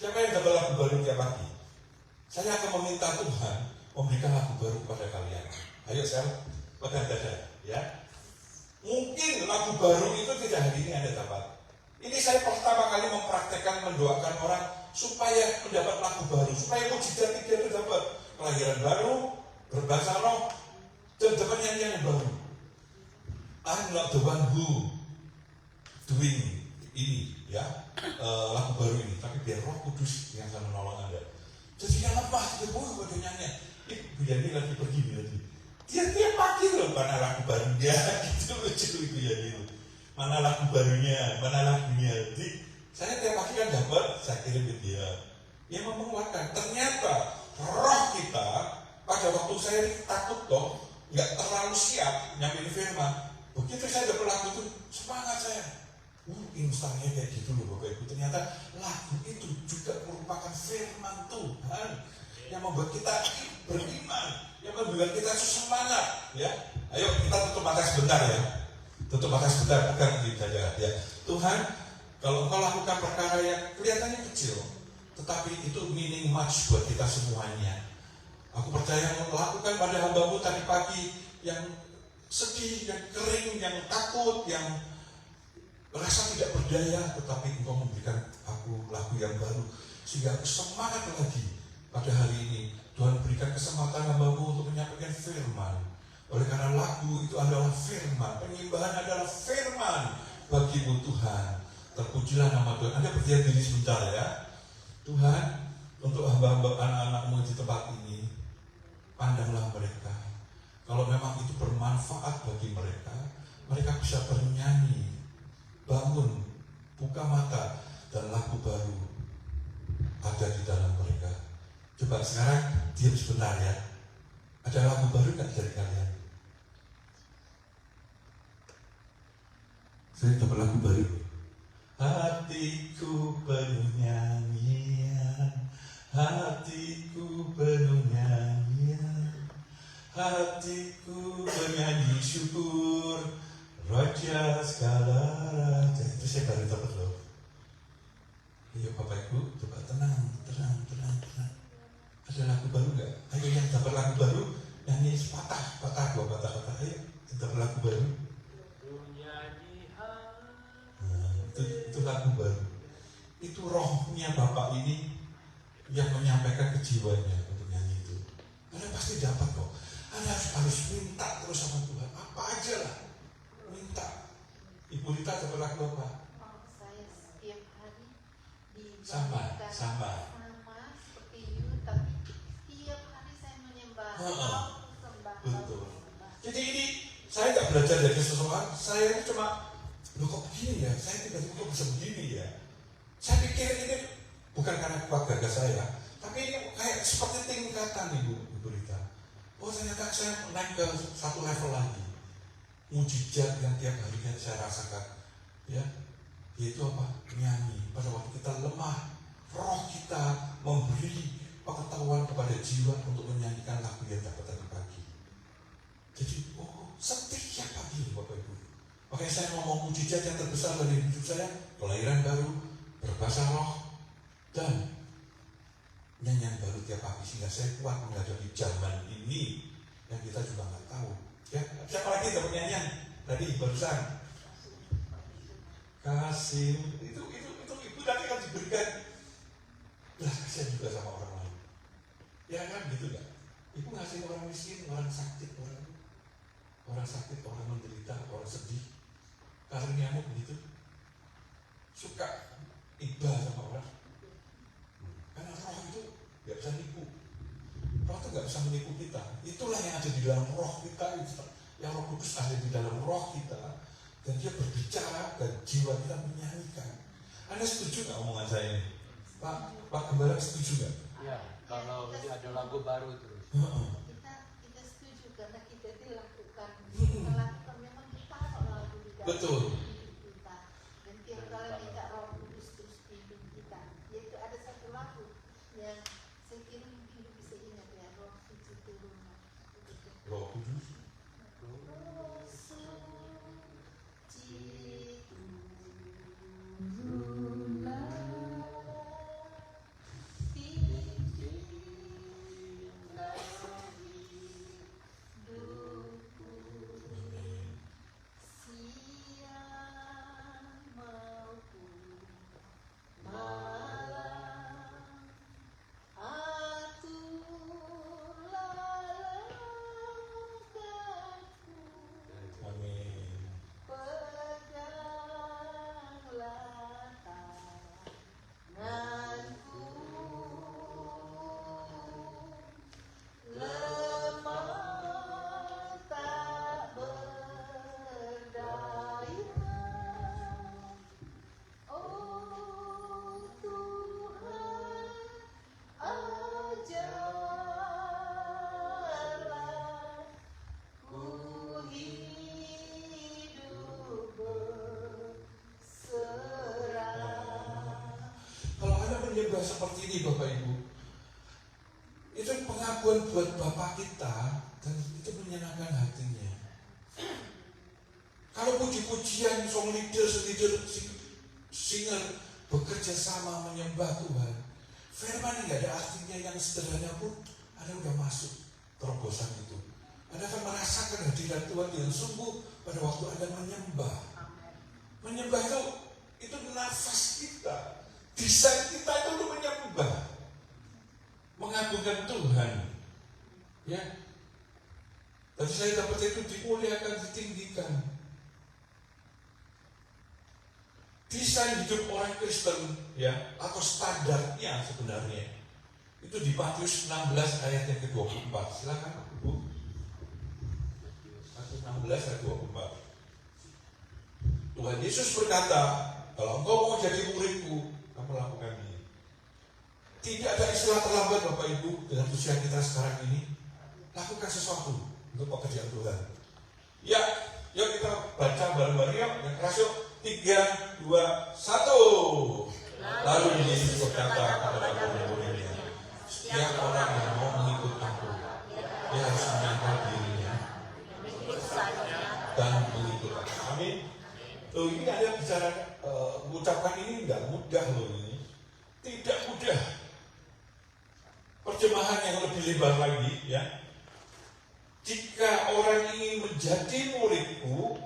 Siapa yang dapat lagu baru tiap pagi? Saya akan meminta Tuhan memberikan lagu baru kepada kalian. Ayo saya pegang dada, ya. Mungkin lagu baru itu tidak hari ini Anda dapat. Ini saya pertama kali mempraktekkan mendoakan orang supaya mendapat lagu baru, supaya mujizat itu dapat kelahiran baru, berbahasa roh, dan dapat nyanyian yang baru. I'm not the one who doing ini, ya, lagu baru ini, tapi biar Roh Kudus yang akan menolong Anda. Jadi yang lemah, kita pada nyanyi. Bu Yani lagi pergi lagi. Dia tiap pagi loh, mana lagu barunya, gitu lucu Bu Yani. Mana lagu barunya, mana lagunya. Jadi saya tiap pagi kan dapat, saya kirim ke dia. Dia mau menguatkan. Ternyata roh kita pada waktu saya takut toh, nggak terlalu siap nyampein firman. Begitu saya dapat lagu itu, semangat saya. Instannya kayak gitu loh Bapak Ibu. Ternyata lagu itu juga merupakan firman Tuhan yang membuat kita beriman, yang membuat kita semangat. Ya, ayo kita tutup mata sebentar ya. Tutup mata sebentar, pegang di dada ya. Tuhan, kalau Engkau lakukan perkara yang kelihatannya kecil, tetapi itu meaning much buat kita semuanya. Aku percaya Engkau lakukan pada hamba-Mu tadi pagi yang sedih, yang kering, yang takut, yang merasa tidak berdaya, tetapi Engkau memberikan aku lagu yang baru sehingga aku semangat lagi pada hari ini. Tuhan berikan kesempatan hamba-Mu untuk menyampaikan firman. Oleh karena lagu itu adalah firman, penyembahan adalah firman bagi-Mu Tuhan. Terpujilah nama Tuhan. Anda berdiam diri sebentar ya. Tuhan, untuk hamba-hamba anak-anak-Mu di tempat ini, pandanglah mereka. Kalau memang itu bermanfaat bagi mereka, mereka bisa bernyanyi, bangun, buka mata, dan lagu baru ada di dalam mereka. Coba sekarang diam sebentar ya. Ada lagu baru nggak dari kalian? Saya dapat lagu baru. Hatiku penuh nyanyian, hatiku penuh nyanyian, hatiku bernyanyi syukur, Raja segala raja. Itu saya baru dapat loh. Ayo Bapak Ibu, coba tenang. Ada lagu baru nggak? Ayo yang dapat lagu baru, nyanyi sepatah, dua patah. Ayo, yang dapat lagu baru. Itu lagu baru. Itu rohnya Bapak ini yang menyampaikan kejiwaannya untuk nyanyi itu. Anda pasti dapat kok. Anda harus minta terus sama Tuhan. Apa aja lah. Minta. Ibu Rita dapat lagu apa?
Saya setiap hari
Sama
seperti you, tapi setiap hari saya menyembah.
Betul. Jadi ini saya nggak belajar dari seseorang. Saya ini cuma loh kok begini ya? Saya tiba-tiba kok bisa begini ya? Saya pikir ini bukan karena kuat gagah saya, tapi ini kayak seperti tingkatan Ibu Rita. Oh ternyata saya naik ke satu level lagi. Mujizat yang tiap hari saya rasakan, ya, yaitu apa? Nyanyi. Pada waktu kita lemah, roh kita memberi pengetahuan kepada jiwa untuk menyanyikan lagu yang dapat tadi pagi. Jadi, setiap pagi Bapak Ibu, Makanya saya ngomong mujizat yang terbesar dari hidup saya, kelahiran baru, berbahasa roh, dan nyanyian baru tiap pagi, sehingga saya kuat menghadapi zaman ini yang kita juga nggak tahu. Ya, siapa lagi dapat nyanyian tadi barusan? Kasih itu ibu nanti akan diberikan belas kasihan juga sama orang lain. Ya kan gitu kan? Ibu ngasih orang miskin, orang sakit, orang menderita, orang sedih, karuniamu begitu. Suka iba sama orang. Karena roh itu nggak bisa nipu. Roh itu nggak bisa menipu kita. Itulah yang ada di dalam roh kita. Yang Roh Kudus ada di dalam roh kita. Dan dia berbicara dan jiwa kita menyanyikan. Anda setuju nggak omongan saya ini? Pak Gembala setuju nggak?
Ya, kalau ini ada lagu baru terus.
Kita setuju karena kita dilakukan memang kita lagu di dalam
Betul.
hidup kita. Dan tiap kali minta Roh Kudus terus pimpin kita. Yaitu ada satu lagu yang saya kira mungkin bisa ingat ya, Roh Suci turun.
Roh Kudus.
Roh Suci turunlah, pimpinlah hidupku, siang maupun malam. Aturlah langkahku,
Amin.
peganglah tanganku, lemah tak berdaya. Oh Tuhan, ajarlah ku hidup berserah.
Kalau Anda menyembah seperti ini Bapak Ibu, itu pengakuan buat Bapak kita dan itu menyenangkan hatinya. Kalau puji-pujian, song leader, singer bekerja sama menyembah Tuhan, firman nggak ada artinya yang sederhana pun, Anda udah masuk terobosan itu. Anda akan merasakan hadirat Tuhan yang sungguh pada waktu Anda menyembah. Menyembah itu nafas kita, desain kita itu untuk menyembah, mengagungkan Tuhan. Ya, tadi saya dapat itu dimuliakan, ditinggikan. Desain hidup orang Kristen, ya, atau standarnya sebenarnya itu di Matius 16 ayat yang ke-24. Silakan Bu. Matius 16 ayat 24. Tuhan Yesus berkata, kalau engkau mau jadi muridku, kamu lakukan ini. Tidak ada istilah terlambat Bapak Ibu dengan usia kita sekarang ini. Lakukan sesuatu untuk pekerjaan Tuhan. Ya, yuk kita baca bareng-bareng yuk. Yang keras yuk. 3, 2, 1. Lalu Yesus berkata kepada murid-muridnya, setiap orang yang mau mengikut aku, dia harus menyangkal dirinya dan mengikut aku. Amin. Loh, ini ada bicara mengucapkan ini tidak mudah loh ini. Tidak mudah. Terjemahan yang lebih lebar lagi ya. Jika orang ingin menjadi muridku,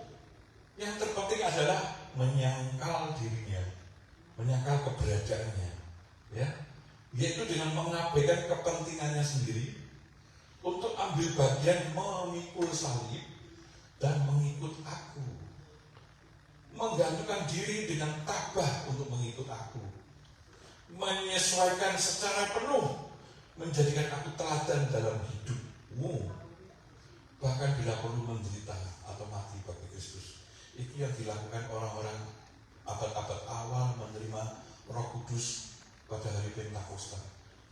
yang terpenting adalah menyangkal dirinya, menyangkal keberadaannya, ya, yaitu dengan mengabaikan kepentingannya sendiri untuk ambil bagian memikul salib dan mengikut aku, menggantungkan diri dengan tabah untuk mengikut aku, menyesuaikan secara penuh, menjadikan aku teladan dalam hidupmu, bahkan bila perlu menderita atau mati bagi Kristus. Itu yang dilakukan orang-orang abad-abad awal menerima Roh Kudus pada hari Pentakosta.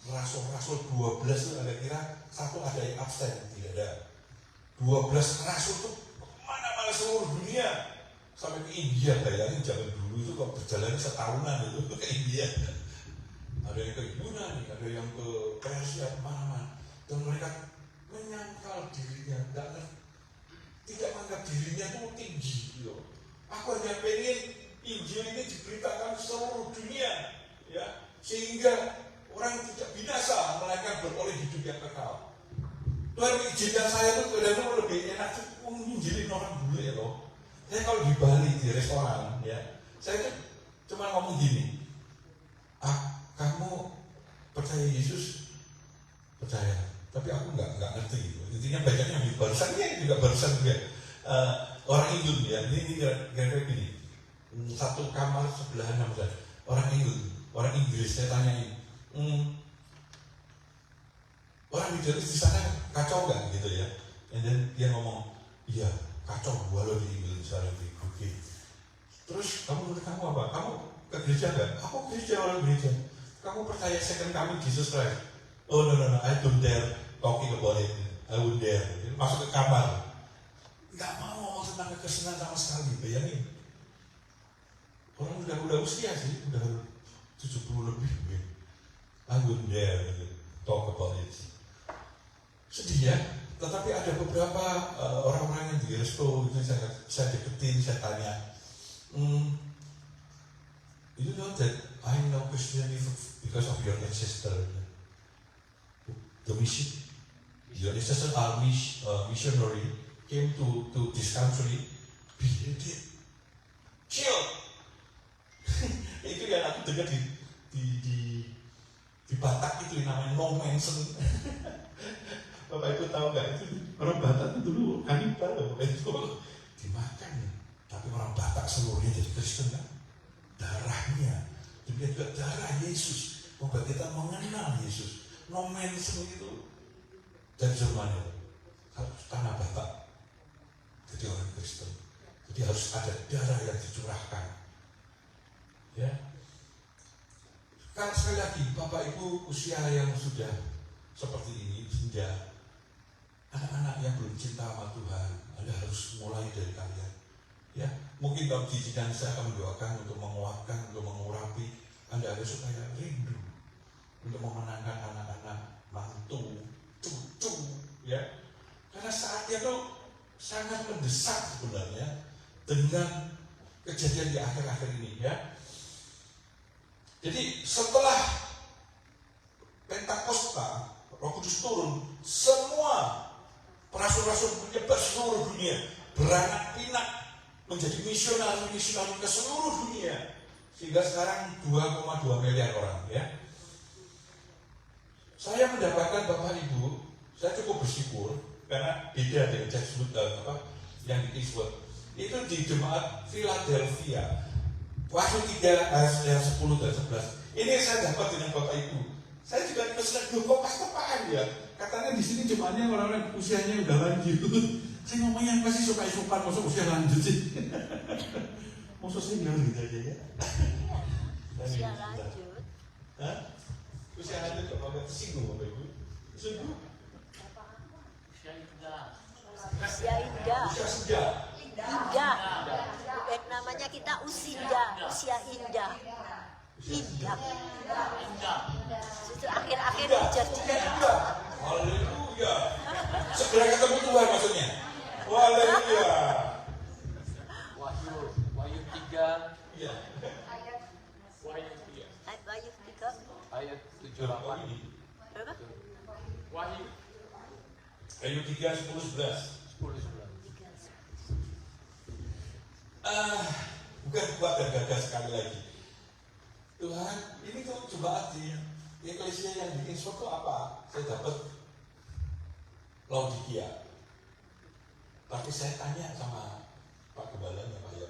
Rasul-rasul 12 itu ada kira satu ada yang absen, tidak ada. 12 rasul itu kemana-mana seluruh dunia, sampai ke India. Bayangin zaman dulu itu kok berjalan setahunan itu ke India. Ada yang ke Yunani, ada yang ke Persia, kemana-mana. Dan mereka menyangkal dirinya, tidak menganggap dirinya itu tinggi gitu. Aku hanya pengen Injil ini diberitakan seluruh dunia, ya, sehingga orang tidak binasa, melainkan beroleh hidup yang kekal. Tuhan, izinkan saya tuh kadang-kadang lebih enak tuh nginjilin orang dulu ya loh. Saya kalau di Bali di restoran, ya, saya tuh cuma ngomong gini, kamu percaya Yesus? Percaya, tapi aku nggak ngerti gitu. Intinya bacanya barusan juga orang Hindu ya. Ini kira-kira gini, satu kamar sebelahan sama saya orang Hindu, orang Inggris. Saya tanyain, orang Inggris di sana kacau nggak gitu ya? Dan dia ngomong, iya kacau, walau di Inggris sekarang di Bukit. Terus menurut kamu apa? Kamu ke gereja nggak? Aku gereja, orang gereja. Kamu percaya second coming Jesus Christ? Oh no, I don't dare talking about it. I wouldn't dare. Masuk ke kamar, nggak mau ngomong tentang kekristenan sama sekali. Bayangin, orang udah usia sih, udah 70 lebih mungkin. I wouldn't dare talk about it. Sedih ya. Tetapi ada beberapa orang-orang yang di resto itu saya deketin, saya tanya, you know that I know Christianity because of your ancestor. The mission, your ancestor are missionary, came to this country, beheaded, killed. Itu yang aku dengar di Batak itu namanya no mention. Bapak itu tahu nggak, itu orang Batak itu dulu kanibal loh, itu dimakan. Tapi orang Batak seluruhnya jadi Kristen kan, darahnya demikian juga darah Yesus membuat kita mengenal Yesus. No mention itu dari Jerman itu tanah Batak jadi orang Kristen. Jadi harus ada darah yang dicurahkan, ya. Kan sekali lagi Bapak Ibu usia yang sudah seperti ini, sehingga anak-anak yang belum cinta sama Tuhan, Anda harus mulai dari kalian. Ya, mungkin dalam didikan saya akan mendoakan untuk menguatkan, untuk mengurapi Anda supaya rindu untuk memenangkan anak-anak, mantu, cucu, ya. Karena saatnya itu sangat mendesak sebenarnya dengan kejadian di akhir-akhir ini, ya. Jadi setelah Pentakosta, Roh Kudus turun, semua rasul-rasul menyebar seluruh dunia, beranak pinak menjadi misionari ke seluruh dunia, sehingga sekarang 2,2 miliar orang, ya. Saya mendapatkan Bapak Ibu, saya cukup bersyukur karena beda dengan yang di Eastwood. Itu di jemaat Philadelphia, Wahyu 3 ayat 10 dan 11. Ini saya dapat dengan Bapak Ibu. Saya juga dikasih kok pas-tepaan ya. Katanya di sini jemaatnya orang-orang usianya udah lanjut. Saya ngomongnya apa sih supaya sopan, masuk usia lanjut sih. Maksud saya bilang gitu aja ya.
Usia lanjut.
Hah? Usia lanjut kok agak tersinggung Bapak Ibu. Tersinggung?
Usia indah.
Usia senja.
Indah. Bukan namanya kita usia indah. Indah. Itu akhir-akhir jadi.
Haleluya. Segera ketemu Tuhan maksudnya. Haleluya.
Wahyu 3
Iya.
Wahyu 3
ayat 78.
berapa?
Wahyu
Wahyu 3 10 11.
10:11.
Bukan kuat dan gagah sekali lagi. Tuhan, ini tuh jemaat di eklesia yang bikin suatu apa? Saya dapat Laodikia. Tapi saya tanya sama Pak Gembalanya, Pak ya,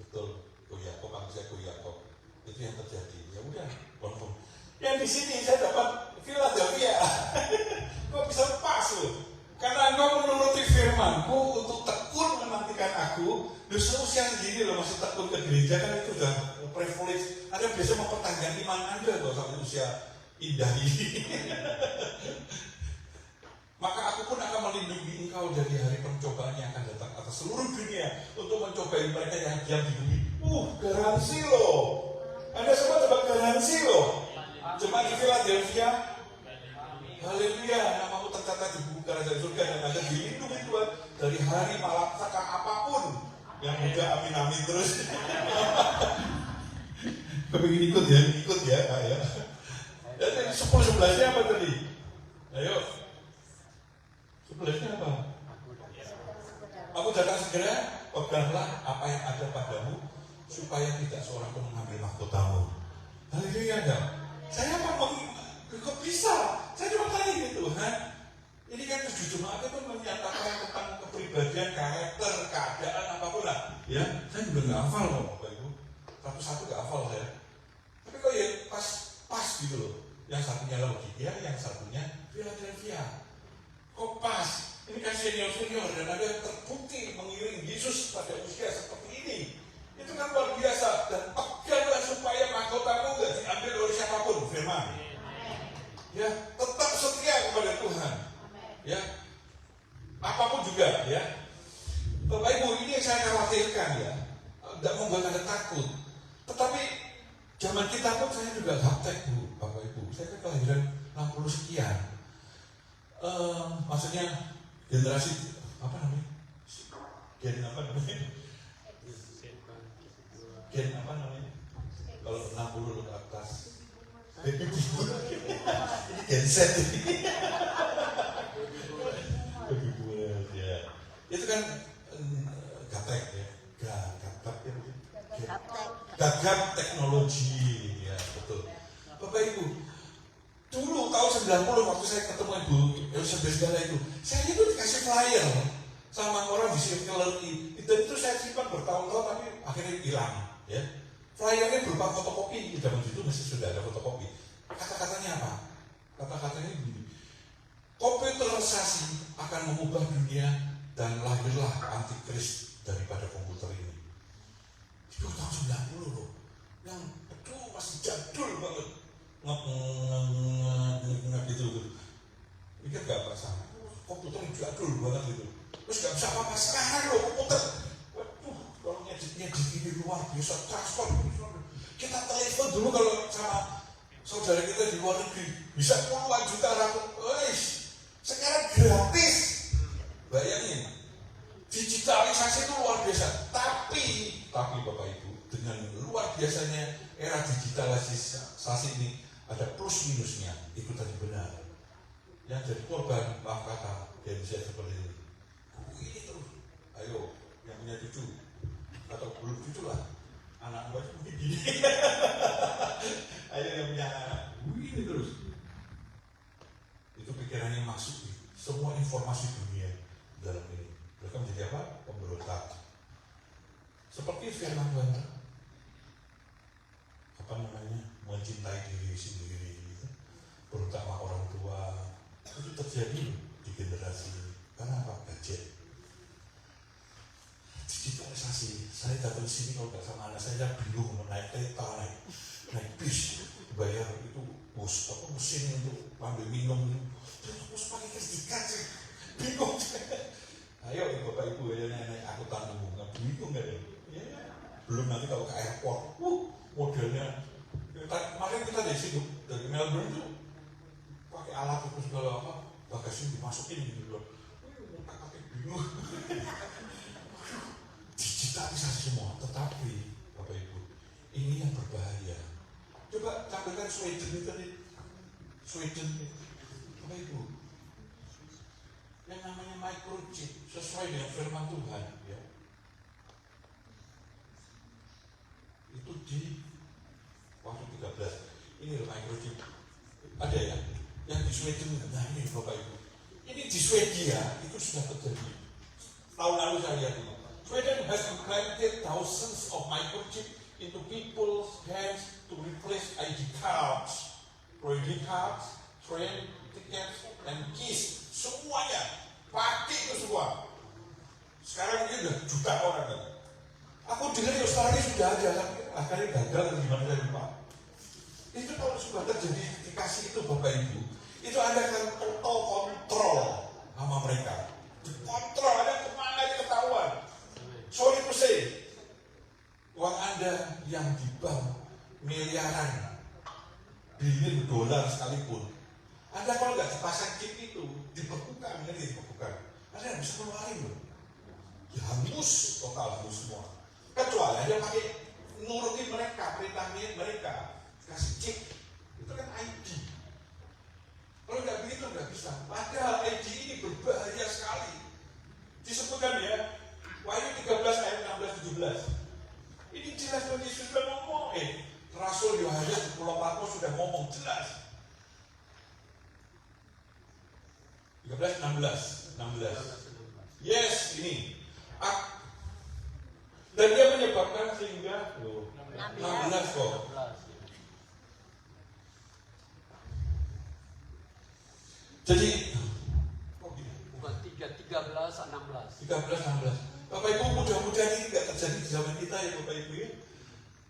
betul, Koyako, panggil saya Koyako. Itu yang terjadi. Ya udah, confirm. Yang di sini saya dapat Philadelphia. Kok bisa pas loh? Karena engkau menuruti firmanku untuk tekun menantikan aku. Seusia segini loh masih tekun ke gereja, kan itu udah privilege. Anda biasa mempertahankan iman Anda loh sampai usia indah ini. Maka aku pun akan melindungi engkau dari hari pencobaan yang akan datang atas seluruh dunia untuk mencobai mereka yang diam di bumi. Garansi loh. Anda semua dapat garansi loh. Jemaat di Philadelphia, haleluya, namamu tercatat di buku kerajaan surga dan Anda dilindungi Tuhan dari hari malapetaka apapun Yang muda amin-amin terus. Kepingin ikut ya, Kak ya. Jadi 10-11-nya apa tadi? Ayo. 11-nya apa? Aku datang segera, peganglah apa yang ada padamu, supaya tidak seorang pun mengambil mahkotamu. Haleluya ya. Saya kok bisa? Saya cuma tanya gitu, Ini kan 7 jemaat itu menyatakan tentang kepribadian, karakter, keadaan apapun lah. Ya, saya juga nggak hafal kok, Bapak Ibu. Satu-satu nggak hafal saya. Tapi kok ya pas gitu loh. Yang satunya Laodikia, yang satunya Philadelphia. Kok pas? Ini kan senior dan ada yang terbukti mengiring Yesus pada usia seperti ini. Itu kan luar biasa. Dan peganglah supaya mahkotamu gak diambil oleh siapapun, firman. Ya, tetap setia kepada Tuhan. Ya, apapun juga ya. Bapak Ibu, ini yang saya khawatirkan ya. Tidak membuat Anda takut. Tetapi zaman kita pun saya juga gaptek, Bu, Bapak Ibu. Saya kan kelahiran 60 sekian. Maksudnya generasi apa namanya? Gen apa namanya? Gen apa namanya? Kalau 60 ke atas. Baby boomer. Ini Gen Z ini. Baby boomer ya. Itu kan gaptek ya. Gaptek ya. Gagap teknologi ya, betul. Bapak Ibu, dulu tahun 90 waktu saya ketemu Ibu Elizabeth segala itu, saya itu dikasih flyer sama orang di Circle itu saya simpan bertahun-tahun tapi akhirnya hilang ya. Flyernya berupa fotokopi, zaman itu masih sudah ada fotokopi. Kata-katanya apa? Kata-katanya begini, komputerisasi akan mengubah dunia dan lahirlah antikris daripada komputer ini. Itu tahun 90 loh, yang betul masih jadul banget, ngap gitu. Ingat gak perasaan? Komputer jadul banget gitu. Terus gak bisa apa-apa sekarang loh komputer. Waduh, kalau ngedit ini luar biasa, transport. Kita telepon dulu kalau sama saudara kita di luar negeri bisa puluhan juta ratus. Sekarang gratis. Bayangin. Digitalisasi itu luar biasa, tapi Bapak Ibu, dengan luar biasanya era digitalisasi ini ada plus minusnya. Itu tadi benar. Yang jadi korban, maaf kata, yang bisa seperti ini. Ini terus, ayo yang punya cucu atau belum cucu lah, anak baca mungkin gini. Ayo yang punya anak, ini terus. Itu pikirannya masuk semua informasi dunia dalam ini. Mereka menjadi apa? Pemberontak. Seperti firman Tuhan, apa namanya, mencintai diri sendiri, berontak sama orang tua, itu terjadi di generasi ini. Karena apa? Gadget, digitalisasi. Saya datang sini kalau nggak sama anak saya bingung mau naik kereta, naik bis, bayar itu bus apa mesin untuk ambil minum itu, terus pakai kredikat sih, bingung. Ayo Bapak Ibu ya naik angkutan umum, nggak bingung nggak ya? Ya, belum nanti kalau ke airport, modelnya. Kemarin kita dari situ, dari Melbourne itu pakai alat itu segala apa, bagasi dimasukin gitu loh. Pakai bingung. Digitalisasi semua, tetapi Bapak Ibu, ini yang berbahaya. Coba tampilkan Sweden itu tadi, Bapak Ibu. Yang namanya microchip sesuai dengan firman Tuhan ya. Itu di waktu 13 ini loh microchip ada ya yang di Sweden. Nah ini Bapak Ibu, ini di Swedia itu sudah terjadi tahun lalu saya lihat ini. Sweden has implanted thousands of microchip into people's hands to replace ID cards, credit cards, train tickets, and keys. Semuanya pakai itu semua. Sekarang mungkin udah juta orang kan. Aku dengar di Australia sudah ada, akhirnya gagal gimana saya lupa. Itu kalau sudah terjadi dikasih itu Bapak Ibu, itu ada kan total kontrol sama mereka. Kontrol ada kemana aja ketahuan. Sorry to say, uang Anda yang di bank miliaran, bilion dolar sekalipun, Anda kalau nggak dipasang chip itu, dibekukan, Anda nggak bisa keluarin loh. ya hangus, total hangus semua. Kecuali dia pakai nuruti mereka, perintahnya mereka, kasih cek, itu kan ID. Kalau nggak begitu nggak bisa. Padahal ID ini berbahaya sekali. Disebutkan ya, Wahyu 13 ayat 16-17. Ini jelas Tuhan Yesus sudah ngomong. Rasul Yohanes di Pulau Patmos sudah ngomong jelas. 16. Yes, ini. Dan dia menyebabkan sehingga 16 kok. Jadi
Bukan 13, 16.
13-16. Bapak Ibu, mudah-mudahan ini tidak terjadi di zaman kita ya Bapak Ibu ya.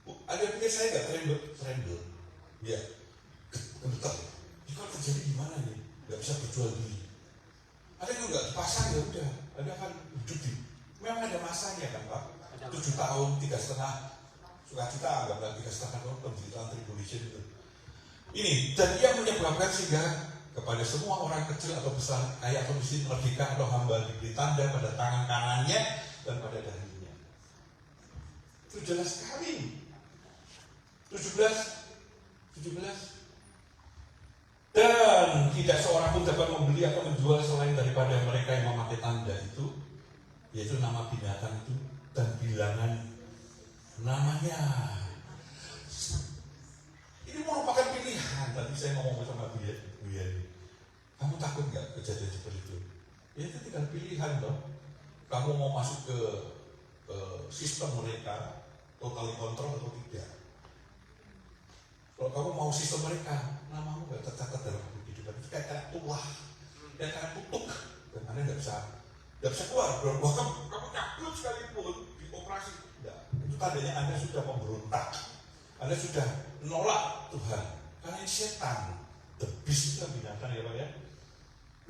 Ada pikir saya nggak trendel, ya, gemetar. Ini kalau terjadi gimana nih? Nggak bisa berjual beli. Ada yang nggak dipasang ya udah, ada kan hidup di. Memang ada masanya kan Pak. 7 tahun, 3,5 sukacita, anggaplah 3,5 tahun penderitaan tribulation itu. Ini dan ia menyebabkan sehingga kepada semua orang kecil atau besar, kaya atau miskin, merdeka atau hamba diberi tanda pada tangan kanannya dan pada dahinya. Itu jelas sekali. 17. Dan tidak seorang pun dapat membeli atau menjual selain daripada mereka yang memakai tanda itu, yaitu nama binatang itu dan bilangan namanya. Ini merupakan pilihan. Tadi saya ngomong sama Bu Yani. Kamu takut nggak kejadian seperti itu? Ya itu tinggal pilihan dong. Kamu mau masuk ke sistem mereka, totally kontrol atau tidak? Kalau kamu mau sistem mereka, namamu nggak tercatat dalam kehidupan itu kayak tulah, kayak tutuk, dan Anda nggak bisa keluar. Bahkan kamu cabut sekalipun di operasi, tidak. Itu tandanya Anda sudah memberontak, Anda sudah menolak Tuhan. Karena ini setan, the beast itu binatang ya Pak ya,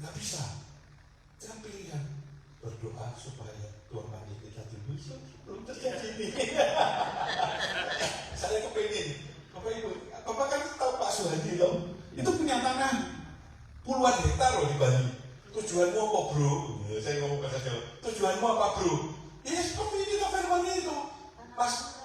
nggak bisa. Jangan pilihan berdoa supaya Tuhan panggil kita dulu. Belum terjadi ini. Saya kepingin. Bapak Ibu, Bapak kan tahu Pak Suhadi loh, itu punya tanah puluhan hektar loh di Bali. Tujuanmu apa bro? Ya, saya ngomong bahasa Jawa. Tujuanmu apa bro? Ya seperti ini tuh firmannya itu. Pas,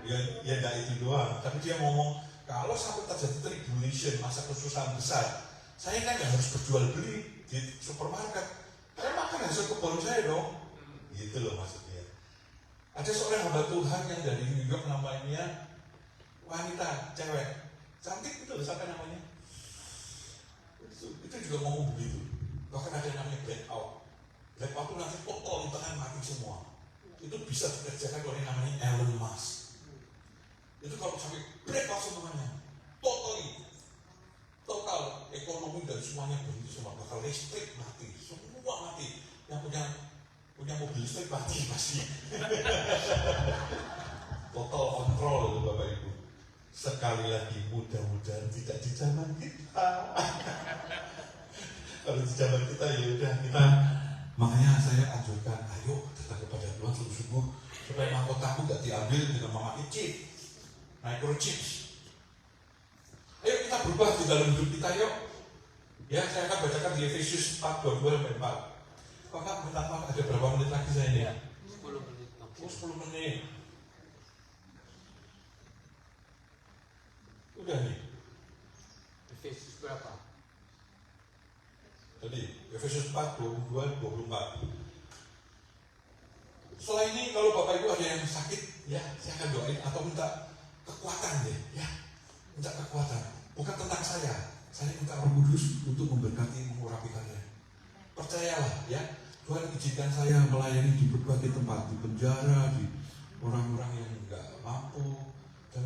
ya enggak itu doang. Tapi dia ngomong kalau sampai terjadi tribulation, masa kesusahan besar, saya kan nggak harus berjual beli di supermarket. Saya makan hasil kebun saya dong. Gitu loh maksudnya. Ada seorang hamba Tuhan yang dari New York namanya wanita, cewek, cantik itu siapa namanya? Itu juga ngomong begitu. Bahkan ada yang namanya blackout. Blackout itu nanti total di tangan mati semua. Itu bisa dikerjakan oleh namanya Elon Musk. Itu kalau sampai blackout semuanya, total ekonomi dan semuanya berhenti semua. Bakal listrik mati, semua mati. Yang punya mobil listrik mati pasti. Total kontrol itu Bapak Ibu. Sekali lagi mudah-mudahan tidak di zaman kita. Kalau di zaman kita ya udah kita. Makanya saya anjurkan, ayo datang kepada Tuhan sungguh-sungguh supaya mahkotamu nggak diambil dengan memakai chip, microchips. Ayo kita berubah di dalam hidup kita yuk. Ya saya akan bacakan di Efesius 4:22-4. Bapak minta maaf ada berapa menit lagi saya ini?
10 menit.
10 menit. Udah nih.
Efesius berapa?
Tadi Efesius 4:22-24. Setelah ini kalau Bapak Ibu ada yang sakit, ya saya akan doain atau minta kekuatan deh, ya minta kekuatan. Bukan tentang saya minta Roh Kudus untuk memberkati, mengurapi kalian. Percayalah, ya Tuhan izinkan saya melayani di berbagai tempat, di penjara, di orang-orang yang nggak mampu, dan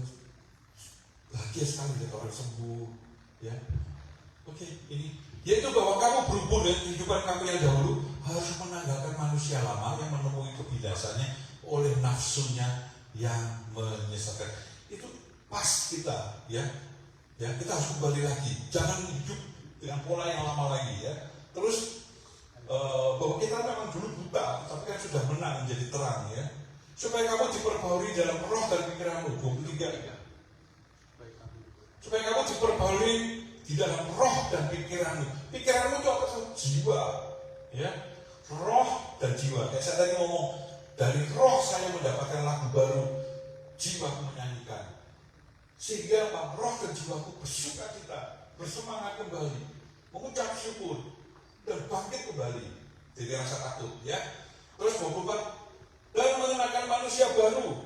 bahagia sekali lihat orang sembuh, ya. Oke, ini yaitu bahwa kamu berhubung dengan kehidupan kamu yang dahulu harus menanggalkan manusia lama yang menemui kebinasannya oleh nafsunya yang menyesatkan. Itu pas kita, ya kita harus kembali lagi. Jangan hidup dengan pola yang lama lagi, ya. Terus bahwa kita memang dulu buta, tapi kan sudah menang menjadi terang, ya. Supaya kamu diperbaharui dalam roh dan pikiranmu. 23. Supaya kamu diperbaharui di dalam roh dan pikiranmu. Pikiranmu itu apa? Jiwa, ya. roh dan jiwa. Kayak saya tadi ngomong, dari roh saya mendapatkan lagu baru, jiwaku menyanyikan. Sehingga apa? Roh dan jiwaku bersuka cita, bersemangat kembali, mengucap syukur dan bangkit kembali. Jadi rasa takut, ya. Terus 24, dan mengenakan manusia baru,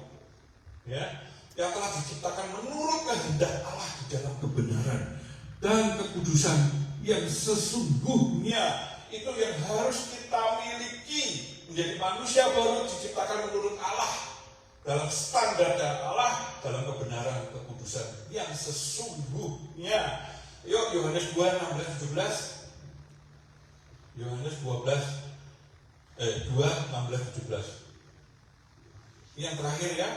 ya, yang telah diciptakan menurut kehendak Allah di dalam kebenaran dan kekudusan yang sesungguhnya. Itu yang harus kita miliki, menjadi manusia baru diciptakan menurut Allah, dalam standar dan Allah, dalam kebenaran kekudusan yang sesungguhnya. Yuk, Yohanes 2, 16, 17. Yohanes 2, 16, 17. Ini yang terakhir ya.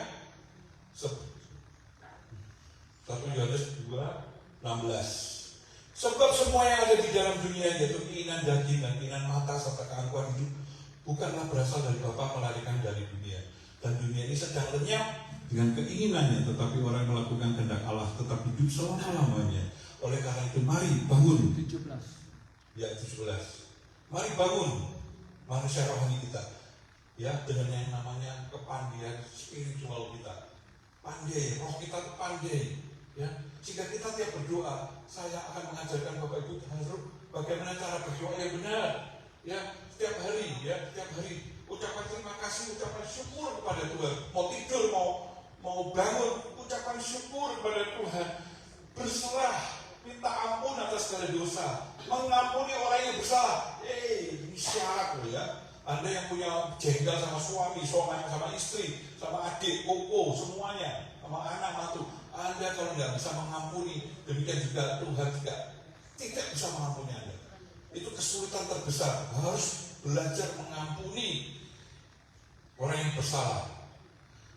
1 Yohanes 2, 16. Sebab semua yang ada di dalam dunia, yaitu keinginan daging dan keinginan mata serta keangkuhan hidup, bukanlah berasal dari Bapa, melainkan dari dunia. Dan dunia ini sedang lenyap dengan keinginannya, tetapi orang melakukan kehendak Allah tetap hidup selama-lamanya. Oleh karena itu, mari bangun.
17.
Ya, 17. Mari bangun manusia rohani kita, ya, dengan yang namanya kepandaian spiritual kita. Pandai, roh kita itu pandai, ya. Jika kita tiap berdoa, saya akan mengajarkan Bapak Ibu harus bagaimana cara berdoa yang benar, ya, setiap hari, ya, setiap hari. Ucapan terima kasih, ucapan syukur kepada Tuhan. Mau tidur, mau bangun, ucapan syukur kepada Tuhan. Berserah, minta ampun atas segala dosa, mengampuni orang yang bersalah. Ini syarat loh, ya. Anda yang punya jengkel sama suami, sama istri, sama adik, koko, semuanya, sama anak, mantu, Anda kalau nggak bisa mengampuni, demikian juga Tuhan juga tidak bisa mengampuni Anda. Itu kesulitan terbesar. Harus belajar mengampuni orang yang bersalah.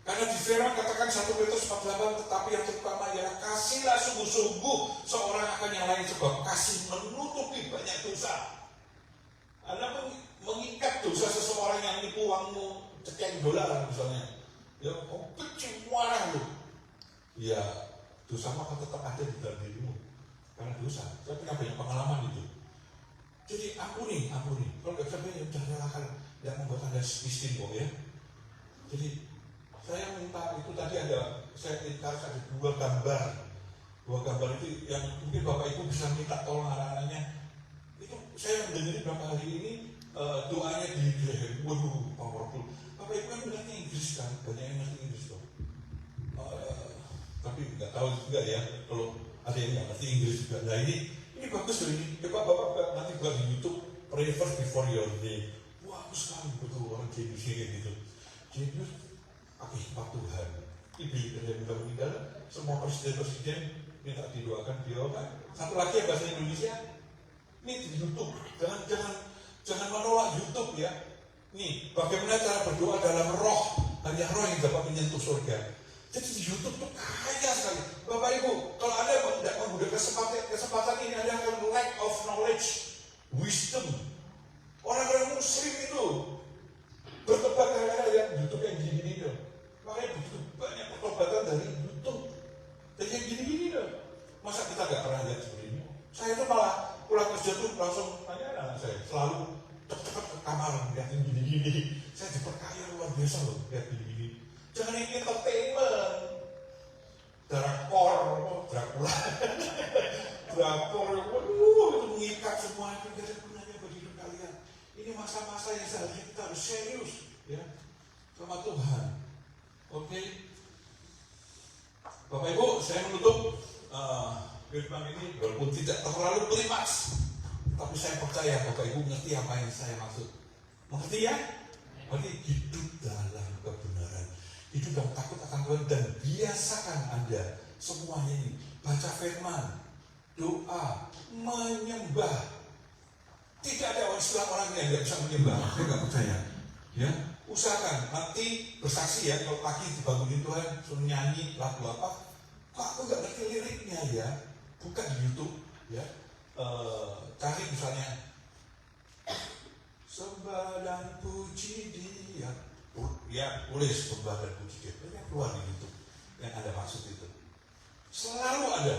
Karena di firman katakan 1 Petrus 4:8, tetapi yang terutama ialah kasihlah sungguh-sungguh seorang akan yang lain, sebab kasih menutupi banyak dosa. Anda mengikat dosa seseorang yang nipu uangmu sekian dolar misalnya, ya, benci, marah lu, ya, dosa maka tetap ada di dalam dirimu karena dosa. Saya punya banyak pengalaman itu. Jadi ampuni. Kalau nggak bisa ya udah relakan, yang membuat Anda miskin kok, ya. Jadi saya minta itu tadi saya harus ada dua gambar itu yang mungkin Bapak Ibu bisa minta tolong anak-anaknya. Itu saya mendengar beberapa hari ini doanya di Graham. Waduh, powerful. Bapak Ibu kan mengerti Inggris kan, banyak yang ngerti Inggris kok. Tapi nggak tahu juga ya kalau ada yang nggak ngerti Inggris juga. Nah ini bagus loh ini. Coba Bapak nanti buat di YouTube, pray first before your day. Wah, bagus sekali betul orang jenius gitu. Jenius pakai hikmat Tuhan. Ibu yang sudah meninggal, semua presiden minta didoakan beliau kan. Satu lagi ya bahasa Indonesia. Ini di YouTube. Jangan menolak YouTube ya. Nih, bagaimana cara berdoa dalam roh? Hanya roh yang dapat menyentuh surga. Jadi di YouTube tuh kaya sekali. Bapak Ibu, kalau Anda tidak menggunakan kesempatan ini, Anda akan lack of knowledge, wisdom. Orang-orang Muslim itu bertobat karena yang YouTube yang gini-gini dong. Makanya begitu banyak pertobatan dari YouTube. Dan yang gini-gini dong. Masa kita gak pernah lihat seperti ini? Saya tuh malah pulang kerja tuh langsung tanya anak saya. Selalu cepet-cepet ke kamar lihat yang gini-gini. Saya diperkaya luar biasa loh lihat gini-gini. Jangan ini entertainment. Drakor, Dracula. Drakor, waduh, itu mengikat semua. Itu gak ada gunanya bagi hidup kalian. Ini masa-masa yang seharusnya kita harus serius, ya, sama Tuhan. Oke. Bapak Ibu, saya menutup firman ini walaupun tidak terlalu klimaks, tapi saya percaya Bapak Ibu mengerti apa yang saya maksud. Mengerti ya? Berarti hidup dalam kebenaran, hidup dalam takut akan Tuhan, dan biasakan Anda semuanya ini baca firman, doa, menyembah. Tidak ada istilah orang yang tidak bisa menyembah. Saya nggak percaya. Ya, usahakan nanti bersaksi ya. Kalau pagi dibangunin Tuhan, suruh nyanyi lagu apa? Kok aku nggak ngerti liriknya ya? Buka di YouTube ya. Cari misalnya sembah dan puji Dia. Ya, tulis sembah dan puji Dia. Itu yang keluar di YouTube. Yang Anda maksud itu. Selalu ada.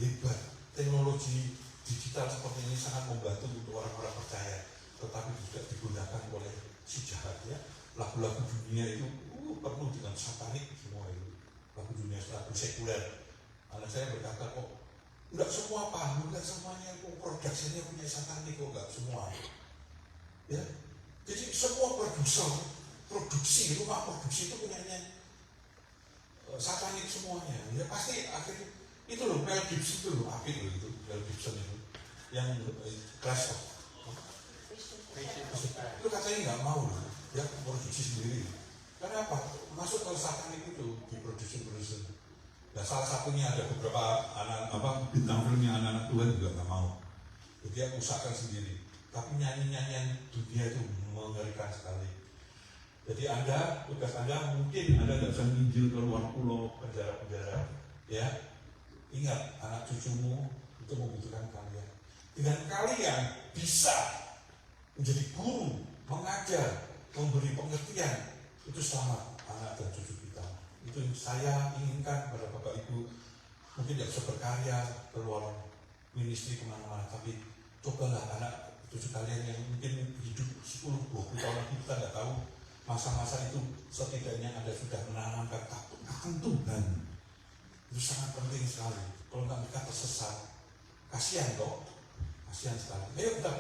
Hebat. Teknologi digital seperti ini sangat membantu untuk orang-orang percaya. penuh dengan satanik semua itu, lagu dunia lagu sekuler. Anak saya berkata kok enggak semua paham, enggak semuanya kok produksinya punya satanik, kok enggak semua. Ya, jadi semua produksi rumah produksi itu punyanya satanik semuanya. Ya pasti akhirnya itu loh, Mel Gibson itu loh, apik loh itu, Mel Gibson itu yang Clash of itu katanya nggak mau loh, ya produksi sendiri. Karena apa? Masuk ke satanik itu di produksi. Nah salah satunya ada beberapa bintang filmnya anak-anak Tuhan juga nggak mau. Jadi dia usahakan sendiri. Tapi nyanyian dunia itu mengerikan sekali. Jadi tugas Anda mungkin Anda nggak bisa nginjil ke luar pulau, penjara-penjara, ya. Ingat, anak cucumu itu membutuhkan kalian. Dengan kalian bisa menjadi guru, mengajar, memberi pengertian, itu selamat anak dan cucu kita. Itu yang saya inginkan pada Bapak Ibu. Mungkin tidak bisa berkarya keluar ministry kemana-mana, tapi cobalah anak cucu kalian yang mungkin hidup 10-20 tahun lagi, kita nggak tahu masa-masa itu, setidaknya Anda sudah menanamkan takut akan Tuhan. Itu sangat penting sekali. Kalau nggak, mereka tersesat. Kasihan kok, kasihan sekali. Ayo kita